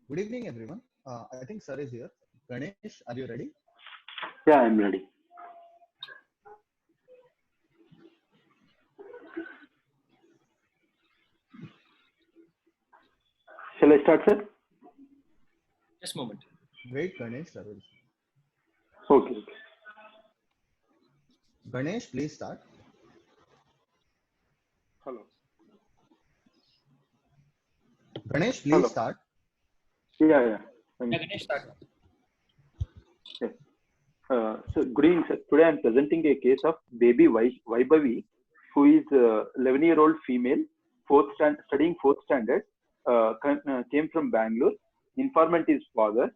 Good evening, everyone. I think Sir is here. Ganesh, are you ready? Yeah, I'm ready. Shall I start, sir? Just a moment. Wait, Ganesh, Sir will. Okay. Ganesh, please start. Hello. Ganesh, please Hello. start. Yeah. Yeah, Ganesh, start. Yeah. So, good evening, sir. Today I'm presenting a case of baby Vaibhavi, who is 11-year-old female, studying fourth standard, came from Bangalore. Informant is father.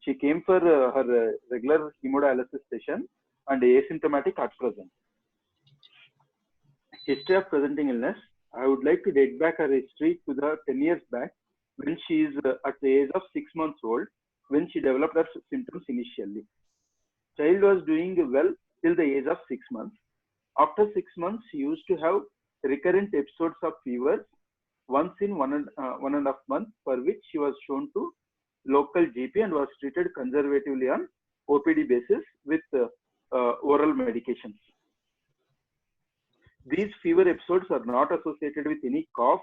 She came for her regular hemodialysis session and asymptomatic at present. History of presenting illness. I would like to date back her history to the 10 years back when she is at the age of 6 months old when she developed her symptoms initially. Child was doing well till the age of 6 months. After 6 months, she used to have recurrent episodes of fever once in one and a half month, for which she was shown to local GP and was treated conservatively on OPD basis with oral medications. These fever episodes are not associated with any cough,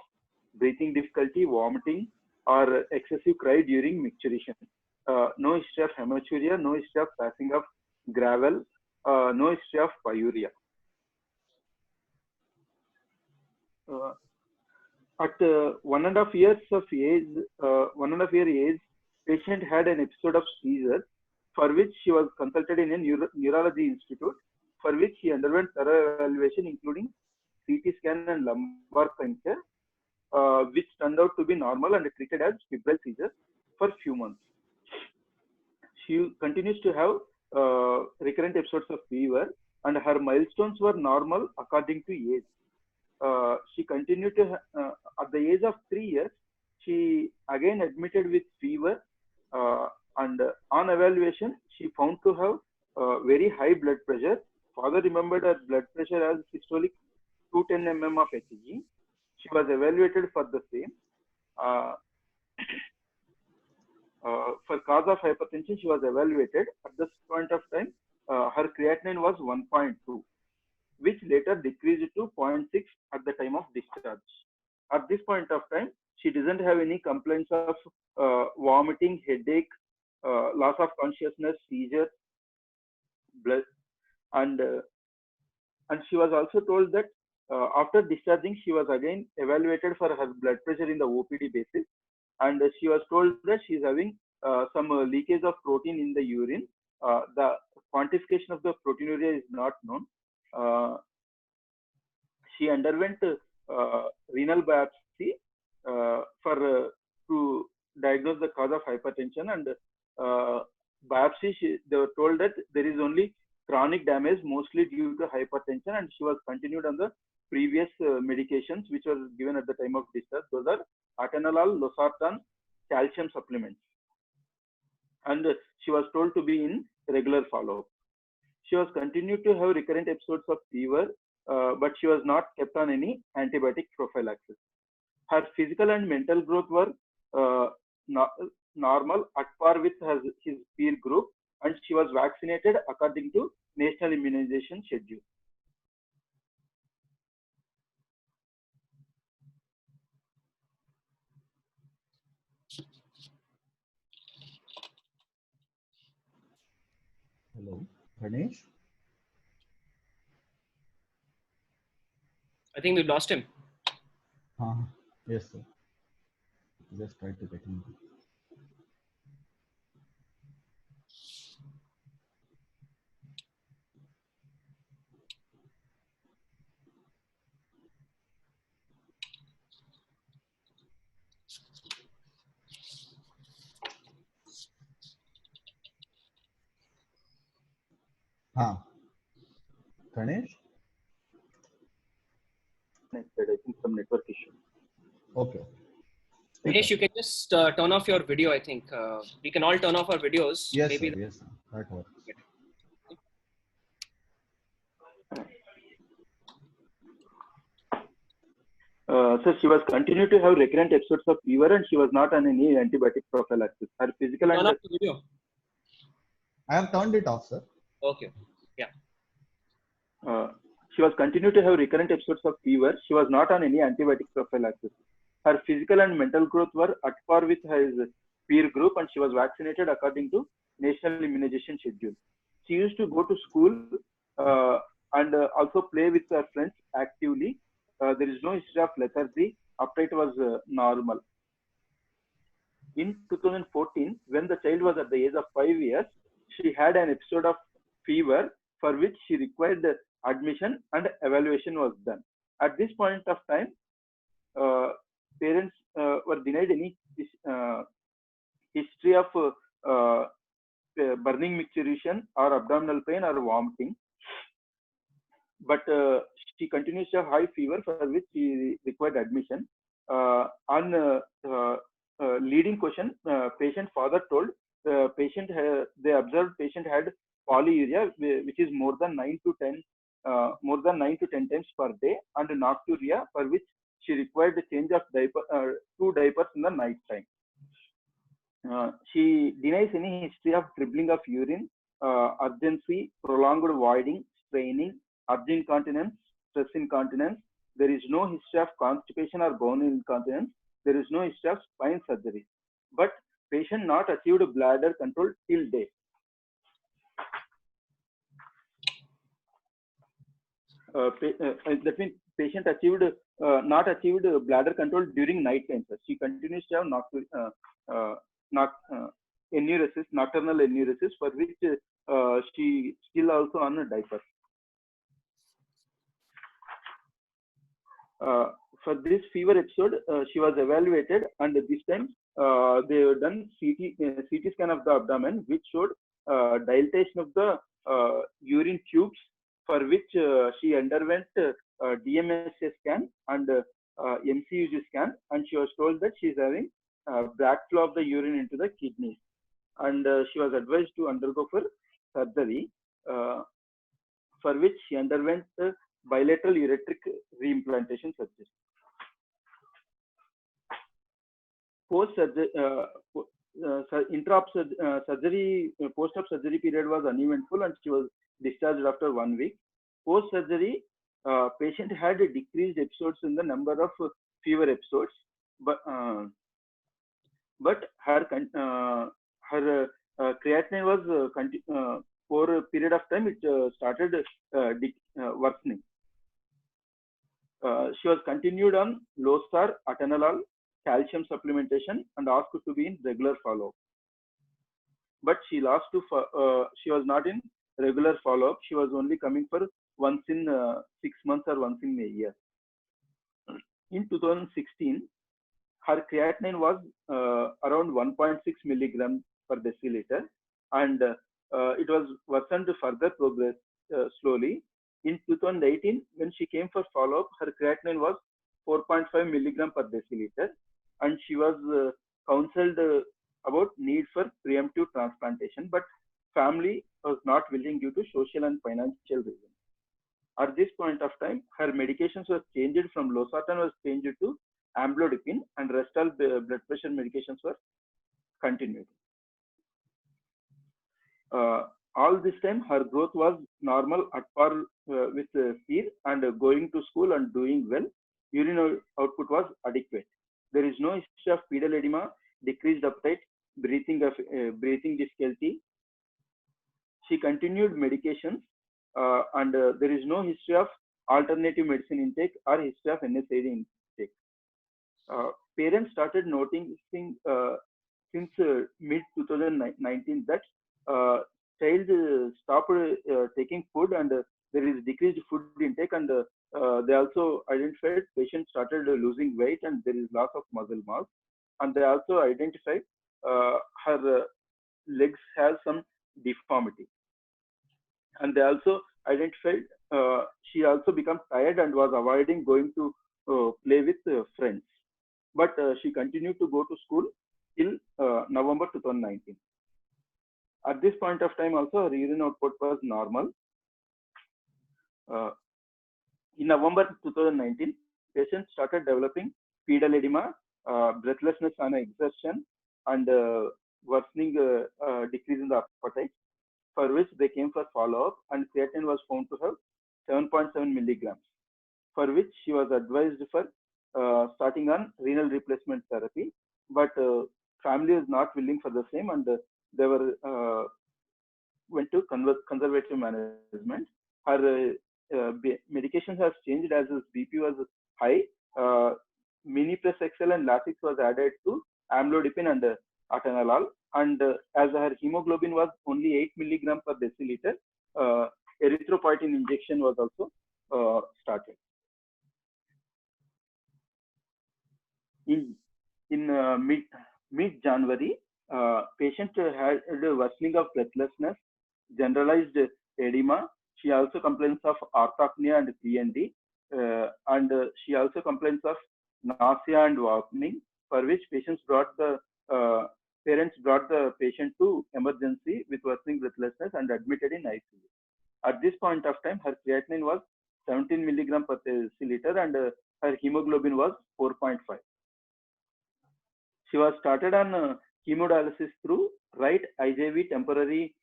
breathing difficulty, vomiting, or excessive cry during micturition. No history of hematuria, no history of passing of gravel, no history of pyuria. At 1.5 years of age, 1.5 year age, patient had an episode of seizure for which she was consulted in a neurology institute, for which she underwent thorough evaluation including CT scan and lumbar puncture, which turned out to be normal and treated as febrile seizure for few months. She continues to have recurrent episodes of fever, and her milestones were normal according to age. She continued to, at the age of 3 years, she again admitted with fever, and on evaluation, she found to have very high blood pressure. Father remembered her blood pressure as systolic 210 mm of Hg. She was evaluated for the same. For cause of hypertension, she was evaluated. At this point of time, her creatinine was 1.2, which later decreased to 0.6 at the time of discharge. At this point of time, she doesn't have any complaints of vomiting, headache, loss of consciousness, seizure, blood, and she was also told that after discharging, she was again evaluated for her blood pressure in the OPD basis, and she was told that she is having some leakage of protein in the urine. The quantification of the proteinuria is not known. She underwent renal biopsy to diagnose the cause of hypertension, and biopsy they were told that there is only chronic damage mostly due to hypertension, and she was continued on the previous medications which were given at the time of discharge. Those are atenolol, losartan, calcium supplements, and she was told to be in regular follow-up. She was continued to have recurrent episodes of fever, but she was not kept on any antibiotic prophylaxis. Her physical and mental growth were normal, at par with his peer group, and she was vaccinated according to national immunization schedule. Hello, Ganesh. I think we've lost him. Yes, sir. Just try to get him. Ganesh? I think some network issue. Okay. Ganesh, you can just turn off your video, I think. We can all turn off our videos. Yes, Maybe sir. Yes, sir. That works. So she was continued to have recurrent episodes of fever, and she was not on any antibiotic prophylaxis. Her physical Turn and off the video. I have turned it off, sir. Okay. Yeah. she was continued to have recurrent episodes of fever. She was not on any antibiotic prophylaxis. Her physical and mental growth were at par with his peer group, and she was vaccinated according to national immunization schedule. She used to go to school and also play with her friends actively. There is no history of lethargy. Uptake was normal. In 2014, when the child was at the age of 5 years, she had an episode of fever for which she required admission and evaluation was done. At this point of time, parents were denied any history of burning micturition or abdominal pain or vomiting. But she continues to have high fever for which she required admission. On leading question, patient father told patient they observed patient had polyuria, which is more than 9 to 10 times per day, and nocturia, for which she required the change of two diapers in the night time. She denies any history of dribbling of urine, urgency, prolonged voiding, straining, urge incontinence, stress incontinence. There is no history of constipation or bowel incontinence. There is no history of spine surgery. But patient not achieved bladder control till date. That means patient achieved not achieved bladder control during night time. She continues to have enuresis, nocturnal enuresis, for which she still also on a diaper. For this fever episode, she was evaluated, and this time they have done CT scan of the abdomen, which showed dilatation of the urine tubes, for which she underwent DMSA scan and MCUG scan, and she was told that she is having backflow of the urine into the kidneys, and she was advised to undergo for surgery, for which she underwent bilateral ureteric reimplantation surgery. Post-surgery, surgery, post-op surgery period was uneventful, and she was discharged after 1 week. Post-surgery, patient had decreased episodes in the number of fever episodes, but her creatinine was for a period of time it started worsening. She was continued on Lostar, atenolol, calcium supplementation, and asked to be in regular follow-up. But she she was not in regular follow-up. She was only coming for once in 6 months or once in a year. In 2016, her creatinine was around 1.6 milligrams per deciliter, and it was worsened further progress slowly. In 2018, when she came for follow-up, her creatinine was 4.5 milligram per deciliter, and she was counseled about need for preemptive transplantation, but family was not willing due to social and financial reasons. At this point of time, her medications were changed from losartan was changed to amlodipine, and rest all blood pressure medications were continued. All this time, her growth was normal at par with peer, and going to school and doing well. Urine output was adequate. There is no history of pedal edema, decreased appetite, breathing difficulty. She continued medications, and there is no history of alternative medicine intake or history of NSAID intake. Parents started noticing since mid 2019 that child stopped taking food, and there is decreased food intake, and they also identified patient started losing weight, and there is loss of muscle mass, and they also identified her legs have some deformity, and they also identified she also became tired and was avoiding going to play with friends, but she continued to go to school till November 2019. At this point of time also, her urine output was normal. In November 2019, patient started developing pedal edema, breathlessness on exertion, and worsening decrease in the appetite, for which they came for follow-up, and creatinine was found to have 7.7 milligrams, for which she was advised for starting on renal replacement therapy, but family is not willing for the same, and they were went to conservative management. Her medication has changed as his BP was high. Minipress XL and Lasix was added to amlodipine and atenolol, and as her hemoglobin was only 8 milligram per deciliter, erythropoietin injection was also started. In mid January, patient had a worsening of breathlessness, generalized edema. She also complains of orthopnea and PND, and she also complains of nausea and vomiting, for which parents brought the patient to emergency with worsening breathlessness and admitted in ICU. At this point of time, her creatinine was 17 milligram per deciliter, and her hemoglobin was 4.5. She was started on hemodialysis through right IJV temporary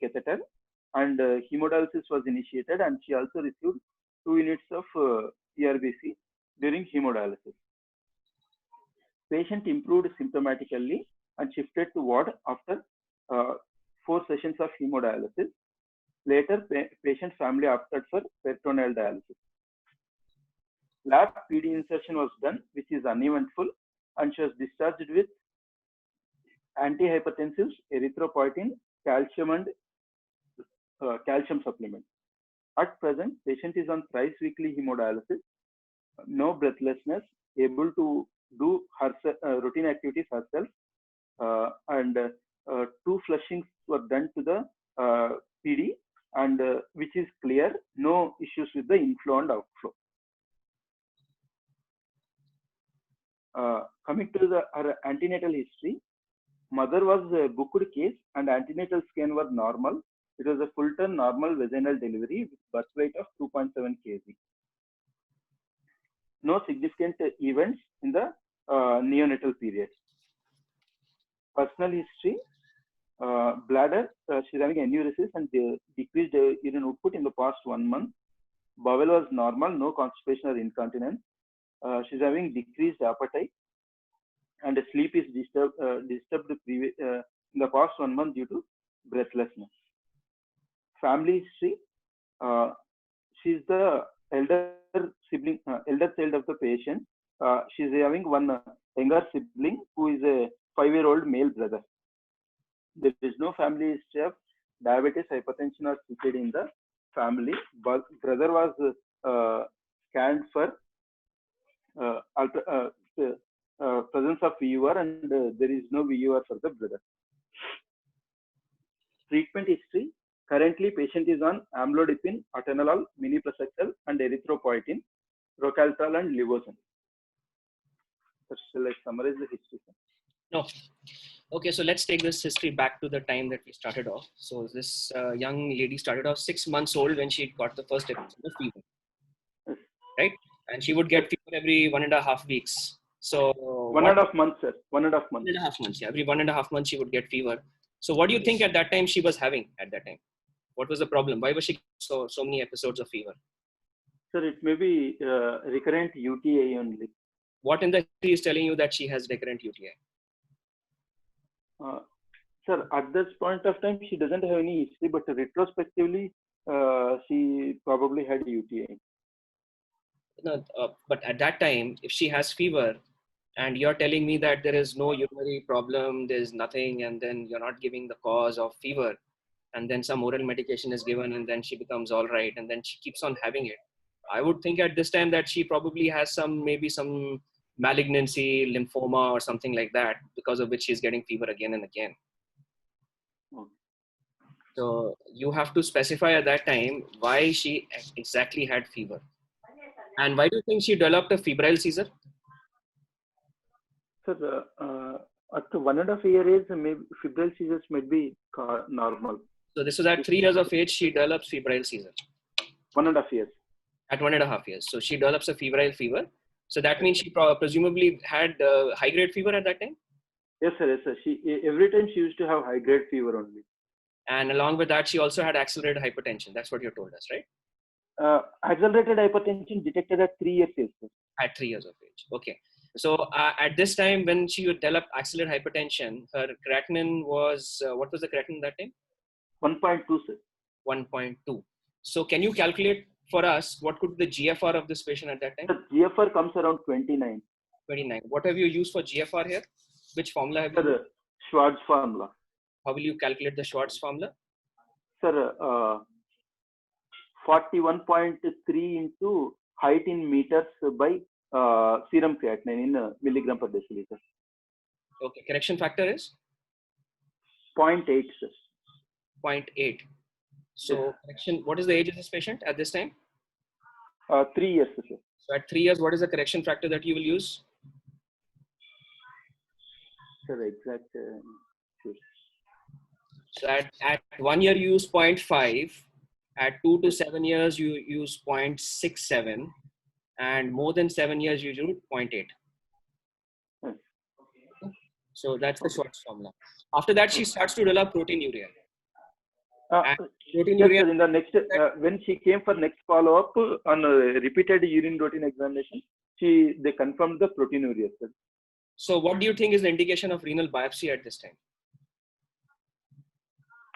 catheter, and hemodialysis was initiated, and she also received 2 units of PRBC during hemodialysis. Patient improved symptomatically and shifted to ward after 4 sessions of hemodialysis. Later, patient family opted for peritoneal dialysis. Lab PD insertion was done, which is uneventful, and she was discharged with antihypertensives, erythropoietin, calcium, and calcium supplement. At present, patient is on thrice weekly hemodialysis, no breathlessness, able to do routine activities herself, and 2 flushings were done to the PD, and which is clear, no issues with the inflow and outflow. Coming to her antenatal history, mother was a booked case and antenatal scan was normal. It was a full-term normal vaginal delivery with birth weight of 2.7 kg. No significant events in the neonatal period. Personal history, bladder, she's having enuresis and decreased urine output in the past 1 month. Bowel was normal, no constipation or incontinence. She's having decreased appetite, and sleep is disturbed in the past 1 month due to breathlessness. Family history, she's the elder child of the patient. She's having one younger sibling who is a 5-year-old male brother. There is no family history of diabetes, hypertension, or CKD in the family. But brother was scanned for presence of VUR, and there is no VUR for the brother. Treatment history. Currently, patient is on amlodipine, atenolol, minipress XL, and erythropoietin, rocaltrol, and levocin. Shall I summarize the history? No. Okay, so let's take this history back to the time that we started off. So this young lady started off 6 months old when she got the first episode of fever, right? And she would get fever every 1.5 weeks. So 1.5 months, sir. 1.5 months. 1.5 months, yeah. Every 1.5 months she would get fever. So what do you think at that time she was having at that time? What was the problem? Why was she so many episodes of fever? Sir, it may be recurrent UTI only. What in the history is telling you that she has recurrent UTI? Sir, at this point of time, she doesn't have any history, but retrospectively, she probably had UTI. No, but at that time, if she has fever, and you're telling me that there is no urinary problem, there's nothing, and then you're not giving the cause of fever, and then some oral medication is given, and then she becomes all right, and then she keeps on having it. I would think at this time that she probably has maybe some malignancy, lymphoma, or something like that, because of which she's getting fever again and again. So you have to specify at that time why she exactly had fever. And why do you think she developed a febrile seizure? Sir, at 1.5 year age, maybe febrile seizures might be normal. So this was at 3 years of age, she develops febrile seizure. 1.5 years. At 1.5 years. So she develops a febrile fever. So that means she presumably had high grade fever at that time. Yes, sir. Yes, sir. Every time she used to have high grade fever only. And along with that, she also had accelerated hypertension. That's what you told us, right? Accelerated hypertension detected at 3 years age. At 3 years of age. Okay. So at this time, when she would develop accelerated hypertension, her creatinine was, what was the creatinine that time? 1.2, sir. 1.2. So can you calculate for us what could be the GFR of this patient at that time? The GFR comes around 29. 29. What have you used for GFR here? Which formula have you used? Schwartz formula. How will you calculate the Schwartz formula? Sir, 41.3 into height in meters by serum creatinine in milligram per deciliter. Okay. Correction factor is? 0.8, sir. 0.8. So correction, what is the age of this patient at this time? 3 years, sir. So at 3 years, what is the correction factor that you will use? Sir, exact. Sure. So at 1 year, you use 0.5. At 2 to 7 years, you use 0.67. And more than 7 years, you use 0.8. So that's the Schwartz formula. After that, she starts to develop proteinuria. Yes, sir, in the next, when she came for next follow-up on repeated urine routine examination, they confirmed the proteinuria, sir. So what do you think is the indication of renal biopsy at this time?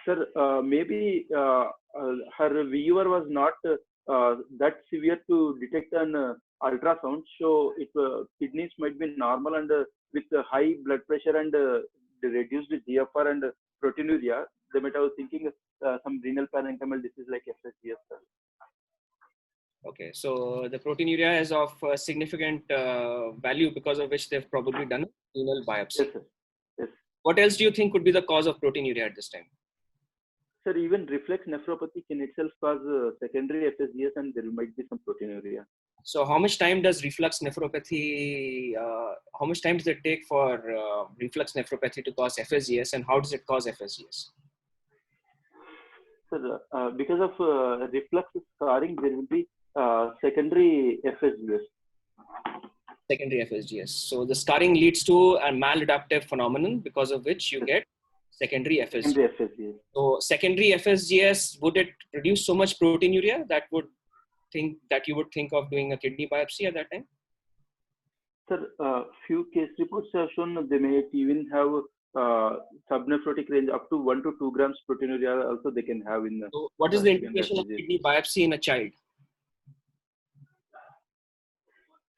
Sir, maybe her fever was not that severe to detect an ultrasound, so kidneys might be normal, and with high blood pressure and reduced GFR and proteinuria, they might have thinking some renal parenchymal disease like FSGS, sir. Okay, so the proteinuria is of significant value, because of which they've probably done a renal biopsy. Yes, sir. Yes. What else do you think could be the cause of proteinuria at this time? Sir, even reflex nephropathy can itself cause secondary FSGS, and there might be some proteinuria. So how much time does reflux nephropathy, how much time does it take for reflux nephropathy to cause FSGS, and how does it cause FSGS? Sir, because of reflux scarring, there will be secondary FSGS. Secondary FSGS. So the scarring leads to a maladaptive phenomenon, because of which you get secondary FSGS. Secondary FSGS. So secondary FSGS, would it produce so much proteinuria that you would think of doing a kidney biopsy at that time? Sir, few case reports have shown they may even have subnephrotic range up to 1 to 2 grams proteinuria also they can have in. So what is the indication of kidney biopsy in a child?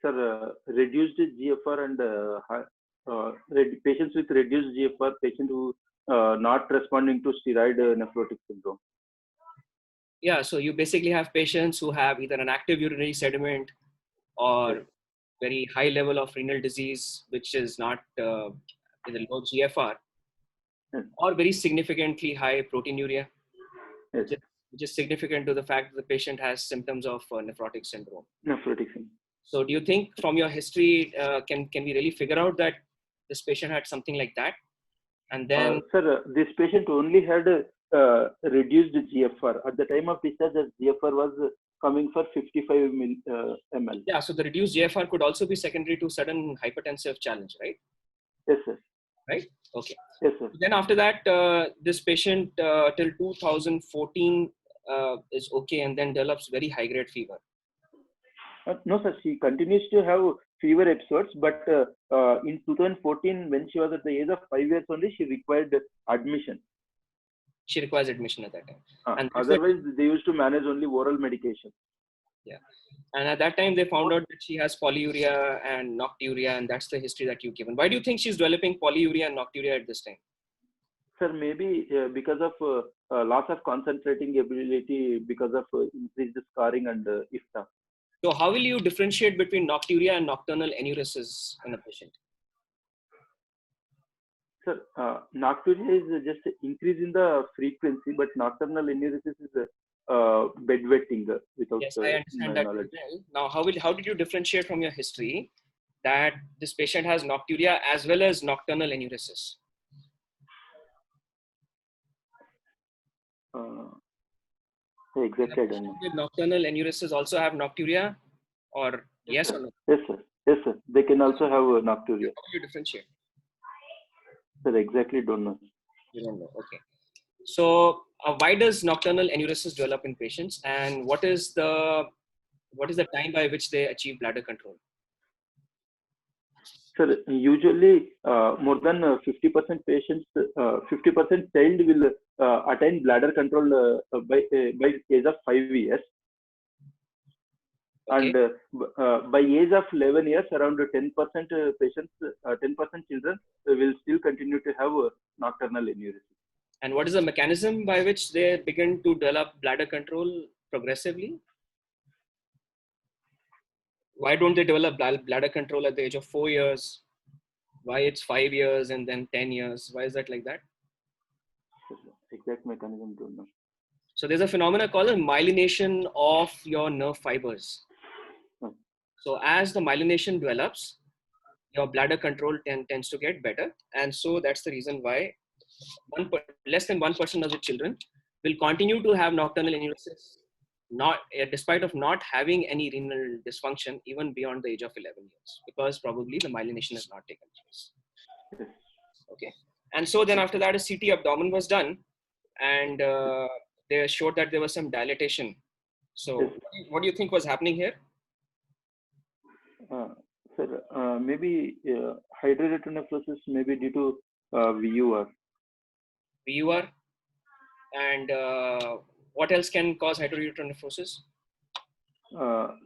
Sir, reduced GFR and patients with reduced GFR, patient who not responding to steroid nephrotic syndrome. Yeah, so you basically have patients who have either an active urinary sediment or very high level of renal disease, which is not with a low GFR, or very significantly high proteinuria, which is significant to the fact that the patient has symptoms of nephrotic syndrome. Nephrotic syndrome. So do you think from your history, can we really figure out that this patient had something like that? And then, sir, this patient only had reduced GFR. At the time of discharge, the GFR was coming for 55 ml. Yeah, so the reduced GFR could also be secondary to sudden hypertensive challenge, right? Yes, sir. Right? Okay. Yes, sir. Then after that, this patient till 2014 is okay, and then develops very high grade fever. No, sir. She continues to have fever episodes, but in 2014, when she was at the age of 5 years only, she required admission. She requires admission at that time. And otherwise, they used to manage only oral medication. Yeah. And at that time, they found out that she has polyuria and nocturia, and that's the history that you've given. Why do you think she's developing polyuria and nocturia at this time? Sir, maybe because of loss of concentrating ability, because of increased scarring and IFTA. So how will you differentiate between nocturia and nocturnal enuresis in a patient? Sir, nocturia is just increase in the frequency, but nocturnal enuresis is bedwetting without. Yes, I understand that. Well. Now, how did you differentiate from your history that this patient has nocturia as well as nocturnal enuresis? Exactly, I don't know. With nocturnal enuresis also have nocturia, or yes or no? Yes, sir. Yes, sir. They can also have nocturia. How do you differentiate? Sir, exactly don't know. You don't know. Okay. So why does nocturnal enuresis develop in patients, and what is the time by which they achieve bladder control? Sir, usually more than 50% patients, 50% child will attain bladder control by age of 5 years. Okay. And by age of 11 years, around 10% patients, 10% children will still continue to have nocturnal enuresis. And what is the mechanism by which they begin to develop bladder control progressively? Why don't they develop bladder control at the age of 4 years? Why it's 5 years and then 10 years? Why is that like that? Exact mechanism don't know. So there's a phenomena called a myelination of your nerve fibers. So as the myelination develops, your bladder control tends to get better. And so that's the reason why less than 1% of the children will continue to have nocturnal enuresis, despite of not having any renal dysfunction even beyond the age of 11 years, because probably the myelination has not taken place. Okay. And so then after that, a CT abdomen was done, and they showed that there was some dilatation. So what do you think was happening here? Sir, maybe hydroretronephrosis may be due to VUR. VUR. And what else can cause hydroretronephrosis?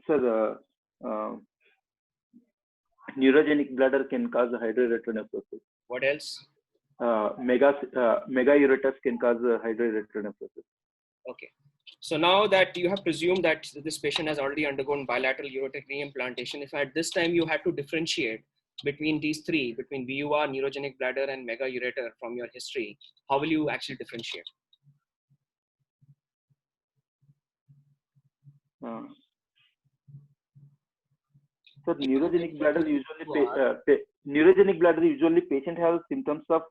Sir, neurogenic bladder can cause hydroretronephrosis. What else? Megaureters can cause hydroretronephrosis. Okay. So now that you have presumed that this patient has already undergone bilateral ureteric reimplantation, if at this time you had to differentiate between these three, between VUR, neurogenic bladder, and megaureter from your history, how will you actually differentiate? So neurogenic bladder usually patient has symptoms of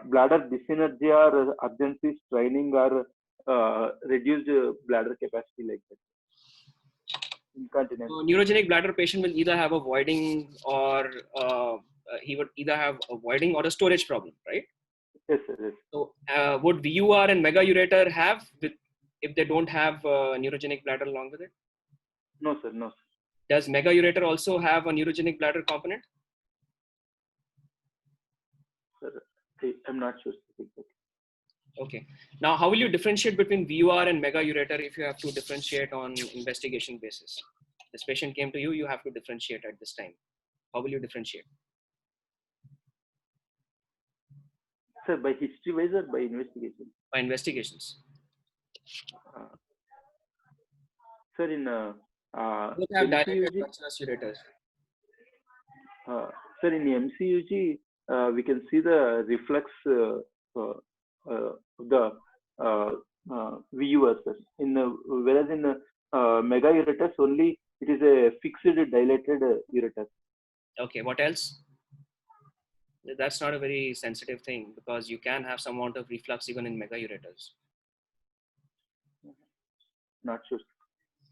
bladder dyssynergy or urgency, straining, or reduced bladder capacity like that. Incontinence. So neurogenic bladder patient will either have a voiding or he would either have a voiding or a storage problem, right? Yes, sir. Yes. So would VUR and megaureter have if they don't have neurogenic bladder along with it? No, sir. No, sir. Does megaureter also have a neurogenic bladder component? Sir, I'm not sure. Okay. Now, how will you differentiate between VUR and megaureter if you have to differentiate on investigation basis? This patient came to you, you have to differentiate at this time. How will you differentiate? Sir, by history wise or by investigation? By investigations. Sir, in both have dilated transverse ureters. Sir, in MCUG, we can see the reflex of the VUR, sir. Whereas in megaureters only it is a fixed dilated ureter. Okay, what else? That's not a very sensitive thing because you can have some amount of reflux even in megaureters. Not sure.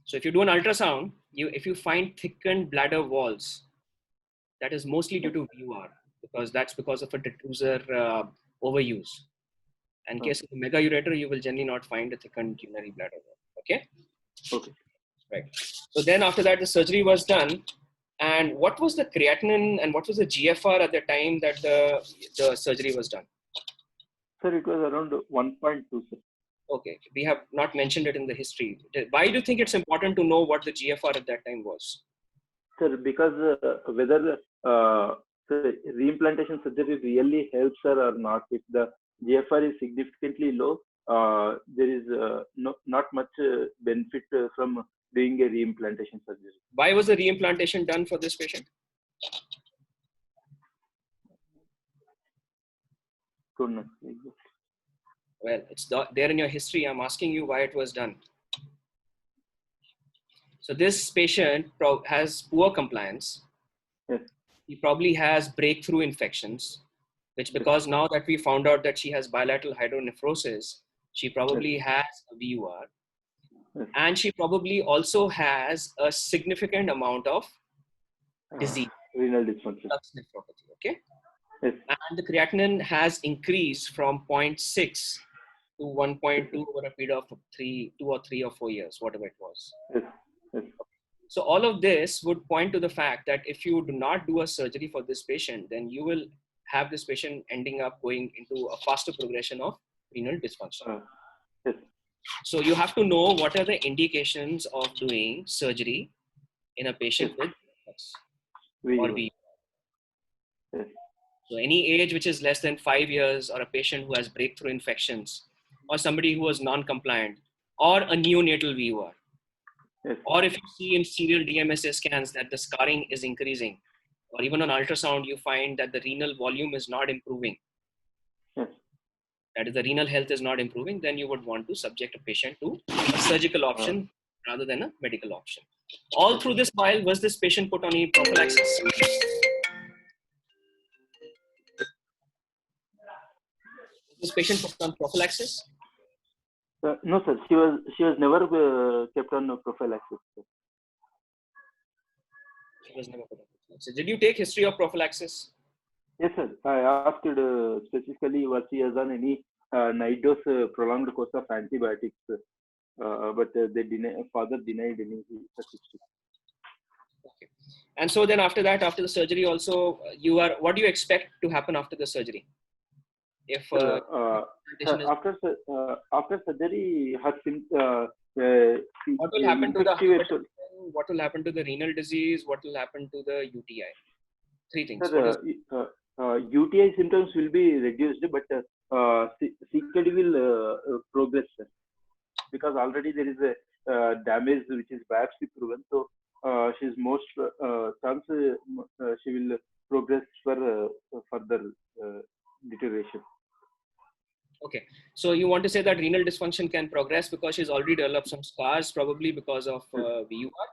So if you do an ultrasound, if you find thickened bladder walls, that is mostly due to VUR because that's because of a detrusor overuse. In case of a megaureter, you will generally not find a thickened urinary bladder wall. Okay? Okay. Right. So then after that, the surgery was done. And what was the creatinine and what was the GFR at the time that the surgery was done? Sir, it was around 1.2, sir. Okay. We have not mentioned it in the history. Why do you think it's important to know what the GFR at that time was? Sir, because whether reimplantation surgery really helps her or not, if the GFR is significantly low, there is not much benefit from doing a reimplantation surgery. Why was the reimplantation done for this patient? Well, it's there in your history. I'm asking you why it was done. So this patient has poor compliance. Yes. He probably has breakthrough infections, which because now that we found out that she has bilateral hydronephrosis, She probably has a VUR, Yes. and she probably also has a significant amount of disease, Renal dysfunction. reflux nephropathy. Okay, Yes. and the creatinine has increased from 0.6 to 1.2 over a period of 2 or 3 or 4 years, whatever it was. Yes. Yes. So all of this would point to the fact that if you do not do a surgery for this patient, then you will have this patient ending up going into a faster progression of renal dysfunction. Yes. So you have to know what are the indications of doing surgery in a patient with reflux or VUR. Yes. So any age which is less than 5 years, or a patient who has breakthrough infections, or somebody who was non-compliant, or a neonatal VUR. Yes. Or if you see in serial DMSA scans that the scarring is increasing, or even on ultrasound, you find that the renal volume is not improving. Yes. That is, the renal health is not improving, then you would want to subject a patient to a surgical option rather than a medical option. All through this while, was this patient put on any prophylaxis? Was this patient put on prophylaxis? No, sir. She was never kept on prophylaxis. Sir. She was never put on prophylaxis. Did you take history of prophylaxis? Yes, sir. I asked specifically was she has done any night dose prolonged course of antibiotics, but father denied any such history. Okay. And so then after that, after the surgery also, what do you expect to happen after the surgery? If after surgery, her what will happen to the hypertension? What will happen to the renal disease? What will happen to the UTI? 3 things. Sir, UTI symptoms will be reduced, but CKD will progress, sir, because already there is a damage which is biopsy proven. So she's most chance she will progress for further deterioration. Okay, so you want to say that renal dysfunction can progress because she's already developed some scars, probably because of VUR,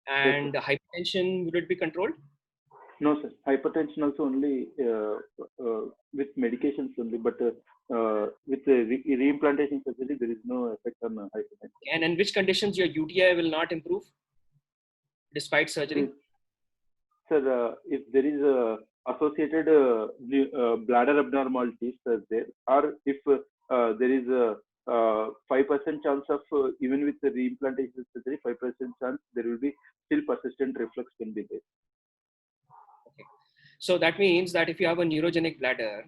and yes, hypertension, would it be controlled? No, sir. Hypertension also only with medications only, but with reimplantation surgery, there is no effect on hypertension. And in which conditions your UTI will not improve despite surgery? Sir, if there is associated bladder abnormalities there, or if there is a 5% chance of even with the reimplantation surgery, 5% chance there will be still persistent reflux can be there. Okay, so that means that if you have a neurogenic bladder,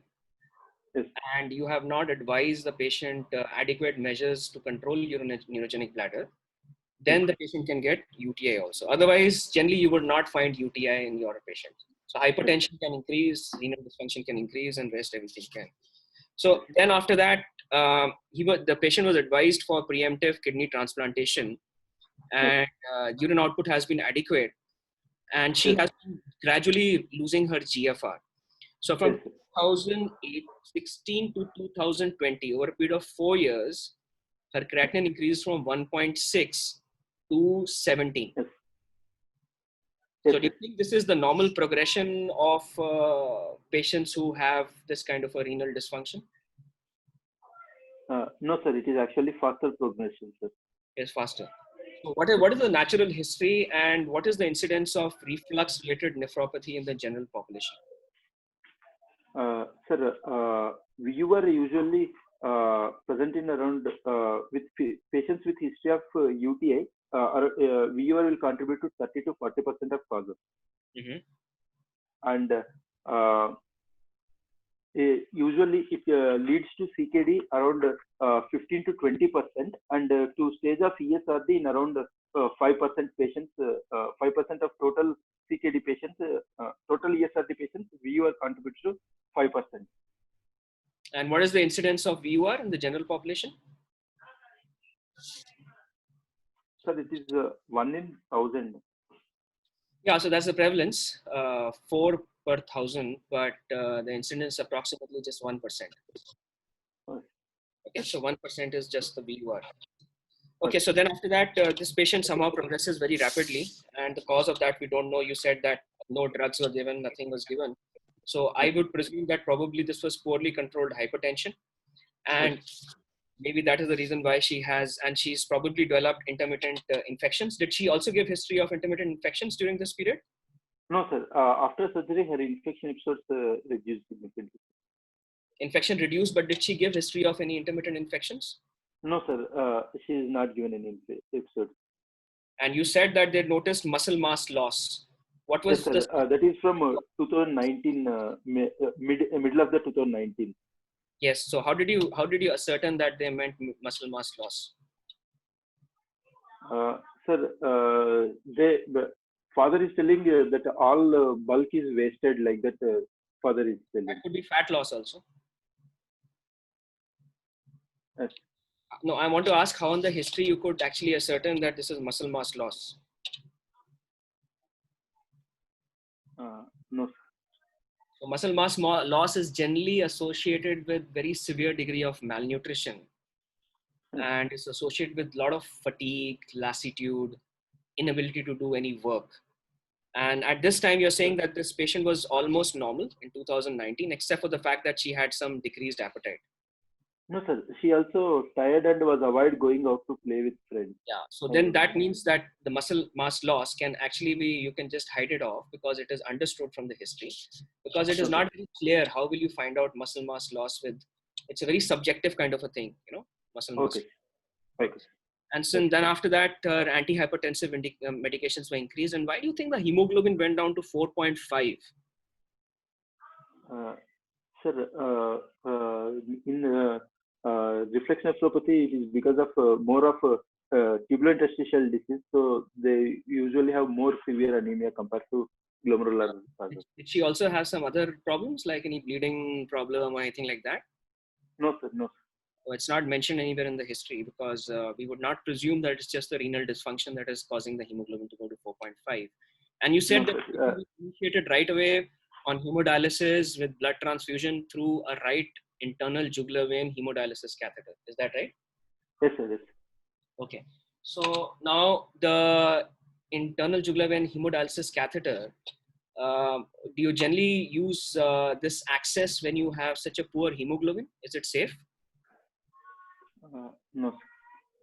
yes, and you have not advised the patient adequate measures to control your neurogenic bladder, then the patient can get UTI also. Otherwise, generally you would not find UTI in your patient. So hypertension can increase, renal dysfunction can increase, and rest everything can. So then after that, the patient was advised for preemptive kidney transplantation, and urine output has been adequate, and she has been gradually losing her GFR. So from 2016 to 2020, over a period of 4 years, her creatinine increased from 1.6 to 17. So do you think this is the normal progression of patients who have this kind of a renal dysfunction? No, sir. It is actually faster progression, sir. It's faster. So what is the natural history, and what is the incidence of reflux-related nephropathy in the general population? Sir, VUR usually present in around with patients with history of UTI. VUR will contribute to 30 to 40% of causes. Mm-hmm. And usually it leads to CKD around 15 to 20%, and to stage of ESRD in around 5% patients, 5% of total CKD patients, total ESRD patients, VUR contributes to 5%. And what is the incidence of VUR in the general population? Sir, it is 1 in 1,000. Yeah, so that's the prevalence, 4 per 1,000, but the incidence approximately just 1%. Okay, so 1% is just the VUR. Okay, so then after that, this patient somehow progresses very rapidly, and the cause of that we don't know. You said that no drugs were given, nothing was given. So I would presume that probably this was poorly controlled hypertension. And maybe that is the reason why she has, and she's probably developed intermittent infections. Did she also give history of intermittent infections during this period? No, sir. After surgery, her infection episodes reduced significantly. Infection reduced, but did she give history of any intermittent infections? No, sir. She is not given any episode. And you said that they noticed muscle mass loss. What was Yes, sir. this? That is from 2019, middle of the 2019. Yes. So how did you ascertain that they meant muscle mass loss? Sir, the father is telling that all bulk is wasted, like that. Father is telling. That could be fat loss also. Yes. No, I want to ask how in the history you could actually ascertain that this is muscle mass loss. No. So muscle mass loss is generally associated with very severe degree of malnutrition, and it's associated with a lot of fatigue, lassitude, inability to do any work. And at this time, you're saying that this patient was almost normal in 2019, except for the fact that she had some decreased appetite. No, sir. She also tired and was avoid going out to play with friends. Yeah. So then that means that the muscle mass loss can actually be, you can just hide it off because it is understood from the history. Because it is not very clear, how will you find out muscle mass loss with, it's a very subjective kind of a thing, muscle mass. Okay. And so then after that, antihypertensive medications were increased. And why do you think the hemoglobin went down to 4.5? Sir, in reflex nephropathy, it is because of more of tubular interstitial disease. So they usually have more severe anemia compared to glomerular. Did she also have some other problems, like any bleeding problem or anything like that? No, sir. No. So it's not mentioned anywhere in the history because we would not presume that it's just the renal dysfunction that is causing the hemoglobin to go to 4.5. And you said that it initiated right away on hemodialysis with blood transfusion through a right internal jugular vein hemodialysis catheter. Is that right? Yes, sir. Yes. Okay. So now the internal jugular vein hemodialysis catheter, do you generally use this access when you have such a poor hemoglobin? Is it safe? No.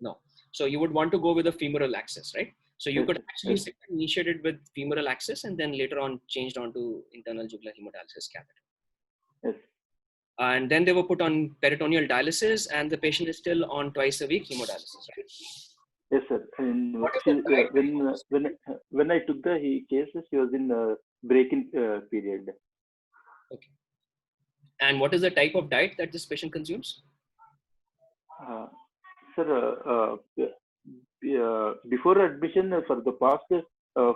No. So you would want to go with a femoral access, right? So you could actually initiate it with femoral access and then later on changed on to internal jugular hemodialysis catheter. Yes. And then they were put on peritoneal dialysis and the patient is still on twice a week hemodialysis, right? Yes, sir. And when I took the cases, she was in break-in period. Okay. And what is the type of diet that this patient consumes? Sir, before admission, for the past 4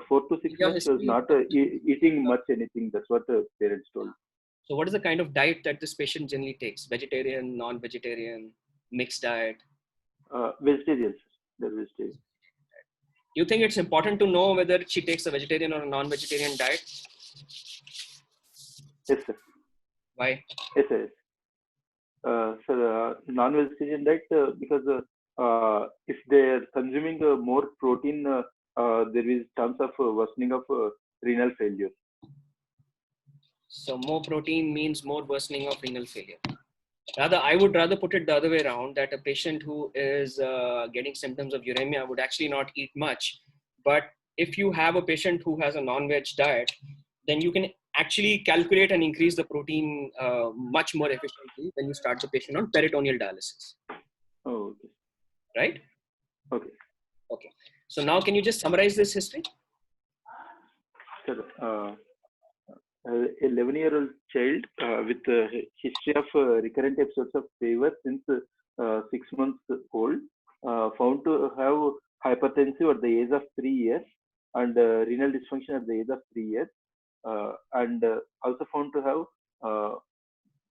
to 6 months, she was not eating much anything. That's what the parents told. So what is the kind of diet that this patient generally takes? Vegetarian, non-vegetarian, mixed diet? Vegetarian. They're vegetarian. You think it's important to know whether she takes a vegetarian or a non-vegetarian diet? Yes, sir. Why? Yes, sir. Sir, non-vegetarian diet because if they're consuming more protein, there is chance of worsening of renal failure. So more protein means more worsening of renal failure. Rather, I would rather put it the other way around, that a patient who is getting symptoms of uremia would actually not eat much. But if you have a patient who has a non-veg diet, then you can actually calculate and increase the protein much more efficiently when you start the patient on peritoneal dialysis. Oh, okay. Right? Okay. Okay. So now can you just summarize this history? Sir, 11-year-old child with a history of recurrent episodes of fever since 6 months old, found to have hypertensive at the age of 3 years and renal dysfunction at the age of 3 years, and also found to have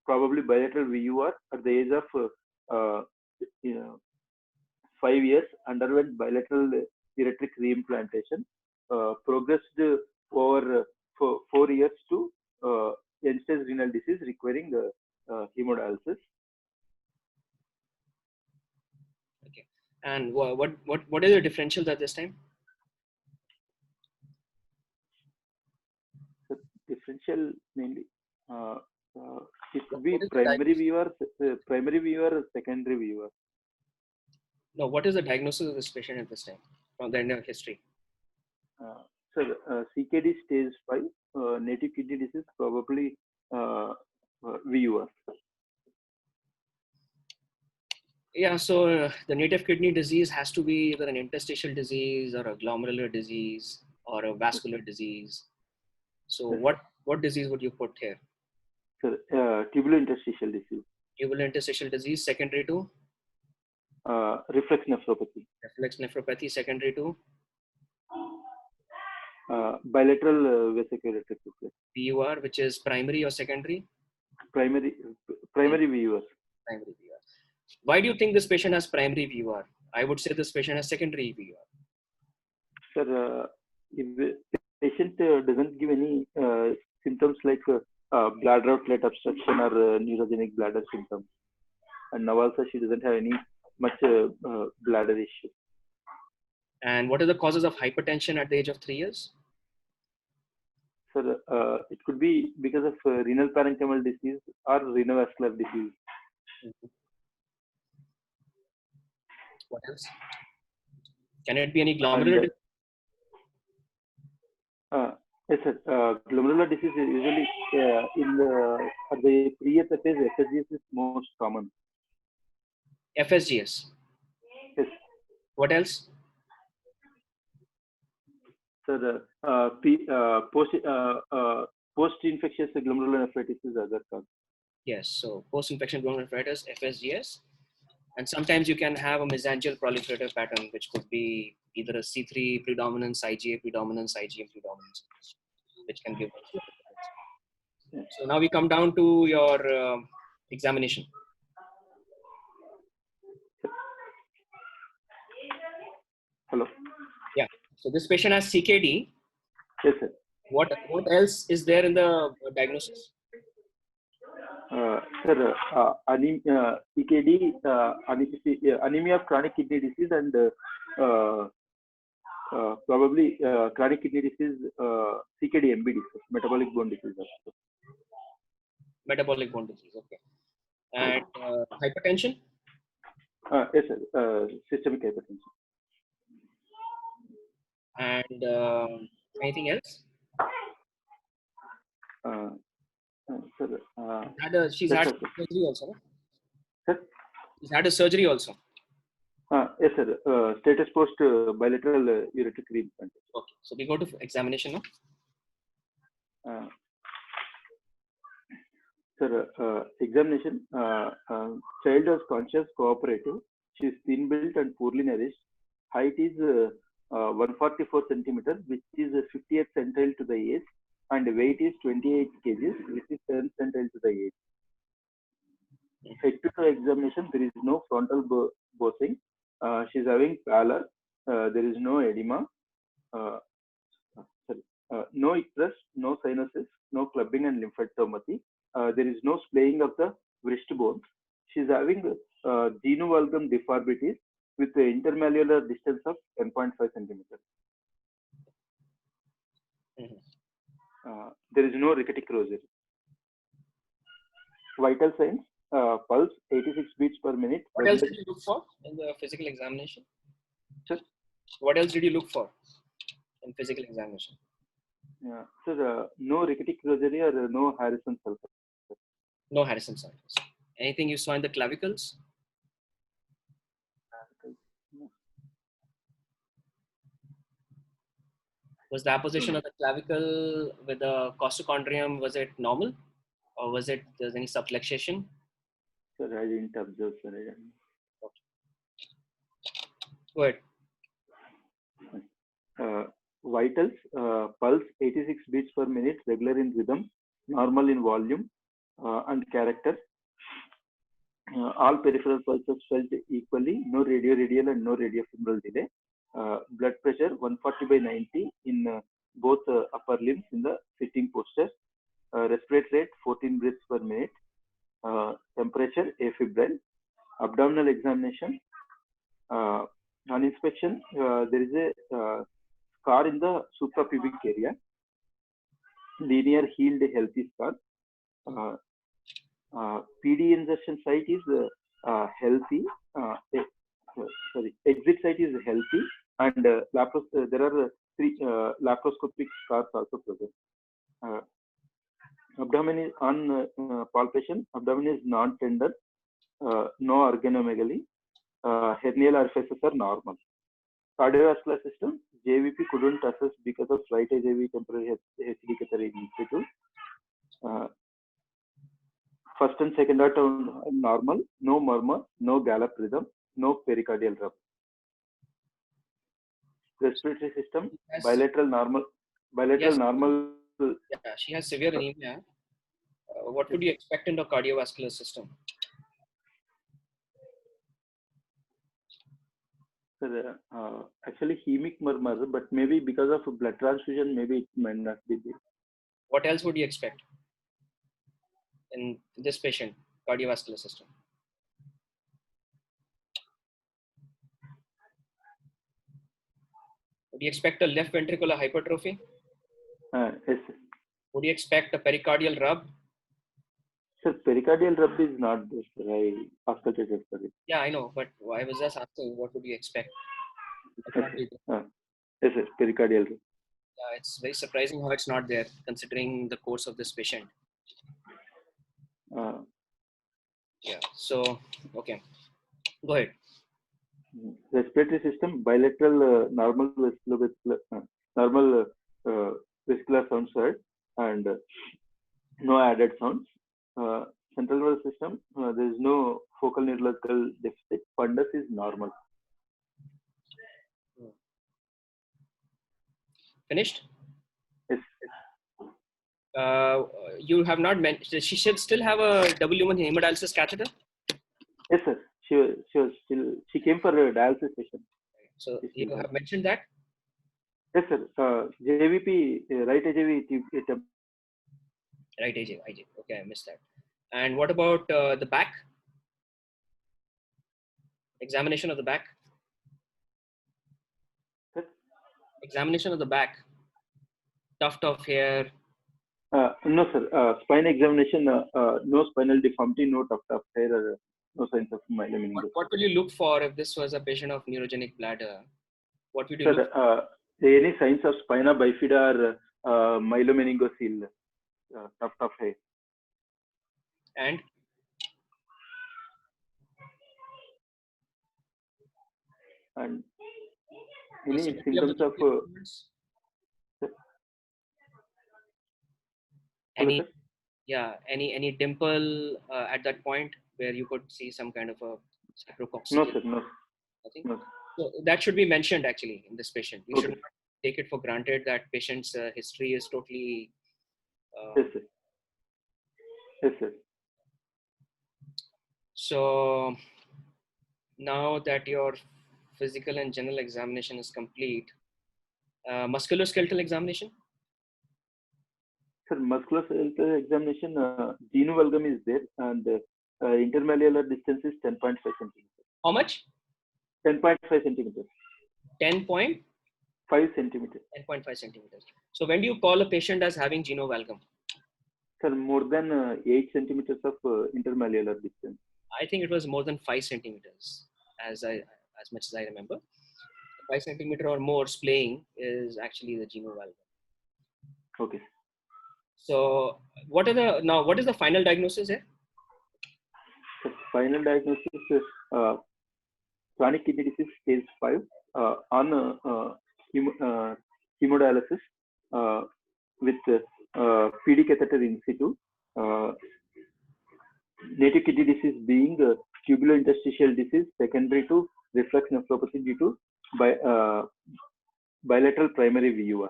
probably bilateral VUR at the age of 5 years, underwent bilateral ureteric reimplantation, progressed over 4 years to end-stage renal disease requiring hemodialysis. Okay. And what is the differentials at this time? So differential mainly it could be primary VUR, secondary VUR. No, what is the diagnosis of this patient at this time from the end of history? Sir, CKD stage 5, native kidney disease, probably VUR. Yeah, so the native kidney disease has to be either an interstitial disease or a glomerular disease or a vascular disease. So what disease would you put here? Sir, tubulointerstitial disease. Tubulointerstitial disease secondary to? Reflex nephropathy. Reflex nephropathy secondary to? Bilateral vesicular reflex. VUR, which is primary or secondary? Primary VUR. Primary VUR. Why do you think this patient has primary VUR? I would say this patient has secondary VUR. Sir, if the patient doesn't give any symptoms like bladder outlet obstruction or neurogenic bladder symptoms, and now also she doesn't have any much bladder issue. And what are the causes of hypertension at the age of 3 years? Sir, it could be because of renal parenchymal disease or renovascular disease. What else? Can it be any glomerular disease? Yes, sir. Glomerular disease is usually at the pre-year phase, FSGS is most common. FSGS. Yes. What else? Sir, post-infectious glomerulonephritis is other cause. Yes, so post-infection glomerulonephritis, FSGS. And sometimes you can have a mesangial proliferative pattern, which could be either a C3 predominance, IgA predominance, IgM predominance, which can give. So now we come down to your examination. Hello. Yeah. So this patient has CKD. Yes, sir. What else is there in the diagnosis? Sir, CKD, anemia of chronic kidney disease, and probably chronic kidney disease, CKD MB disease, metabolic bone disease. Metabolic bone disease, okay. And hypertension? Yes, sir. Systemic hypertension. And anything else? Sir, she's had surgery also, no? Sir? She's had a surgery also. Yes, sir. Status post bilateral ureteric reimplant. Okay, so we go to examination now. Sir, examination. Child was conscious, cooperative. She is thin built and poorly nourished. Height is 144 centimeters, which is 50th centile to the age, and weight is 28 kgs, which is 10th centile to the age. Head to toe examination, there is no frontal bossing. She is having pallor. There is no edema. No icterus, no cyanosis, no clubbing and lymphadenopathy. There is no splaying of the wrist bones. She is having genu-valgum deformities with the intermalleolar distance of 10.5 centimeters. There is no rickety rosary. Vital signs, pulse 86 beats per minute. What else did you look for in the physical examination? Sir? What else did you look for in physical examination? Sir, no rickety rosary or no Harrison sulfur. No Harrison sulfur. Anything you saw in the clavicles? Was the apposition of the clavicle with the costochondrium, was it normal? Or was it, there's any subluxation? Sir, I didn't observe, sir. Go ahead. Vitals, pulse 86 beats per minute, regular in rhythm, normal in volume and character. All peripheral pulses felt equally, no radioradial and no radiofemoral delay. Blood pressure 140/90 in both upper limbs in the sitting posture. Respiratory rate 14 breaths per minute. Temperature afebrile. Abdominal examination. On inspection, there is a scar in the suprapubic area. Linear healed healthy scar. PD insertion site is healthy. Sorry. site is healthy, and there are three laparoscopic scars also present. Abdomen is on palpation. Abdomen is non-tender, no organomegaly. Hernial orifices are normal. Cardiovascular system, JVP couldn't assess because of right AJV temporary HD catheter in situ. First and second are normal, no murmur, no gallop rhythm, no pericardial rub. Respiratory system, Yes. bilateral normal, Yes. normal. Yeah, she has severe anemia. What would you expect in the cardiovascular system? Actually hemic murmur, but maybe because of blood transfusion, maybe it might not be there. What else would you expect in this patient, cardiovascular system? Would you expect a left ventricular hypertrophy? Yes. Would you expect a pericardial rub? Sir, pericardial rub is not there, sir. I auscultated for it. Yeah, I know, but I was just asking, what would you expect? Yes, sir, pericardial rub. Yeah, it's very surprising how it's not there, considering the course of this patient. Yeah. So, okay, go ahead. Respiratory system, bilateral normal vesicular sounds heard, and no added sounds. Central nervous system, there is no focal neurological deficit. Fundus is normal. Finished? Yes. You have not mentioned, she should still have a double lumen hemodialysis catheter? Yes, sir. She came for a dialysis session. So you have mentioned that? Yes, sir. JVP, right AJV. Right AJV. Okay, I missed that. And what about the back? Examination of the back? Yes. Examination of the back. Tuft of hair. No, sir. Spine examination, no spinal deformity, no tuft of hair, no signs of myelomeningocele. What will you look for if this was a patient of neurogenic bladder? What would you look for? Any signs of spina bifida or myelomeningocele, tuft of hair. And? And any symptoms of any dimple at that point where you could see some kind of a sacrococcygenic? No, sir. No. Nothing? No. So that should be mentioned actually in this patient. You Okay. should not take it for granted that patient's history is totally. Yes, sir. Yes, sir. So now that your physical and general examination is complete, musculoskeletal examination? Sir, musculoskeletal examination, genu valgum is there, and intermalleolar distance is 10.5 centimeters. How much? 10.5 centimeters. 10.5 centimeters. 10.5 centimeters. So when do you call a patient as having genu valgum? Sir, more than 8 centimeters of intermalleolar distance. I think it was more than 5 centimeters, as much as I remember. 5 centimeter or more splaying is actually the genu valgum. Okay. So what is the final diagnosis here? The final diagnosis chronic kidney disease stage 5 on hemodialysis with PD catheter in situ. Native kidney disease being tubulointerstitial disease secondary to reflux nephropathy due to bilateral primary VUR.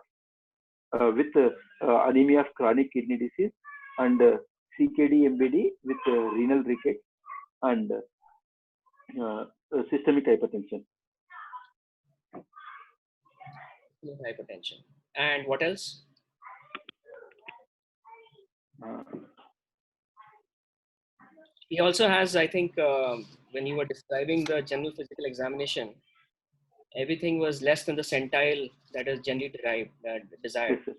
With anemia of chronic kidney disease and CKD MBD with renal rickets and systemic hypertension. Hypertension. And what else? He also has, I think, when you were describing the general physical examination, everything was less than the centile that is generally desired. Yes,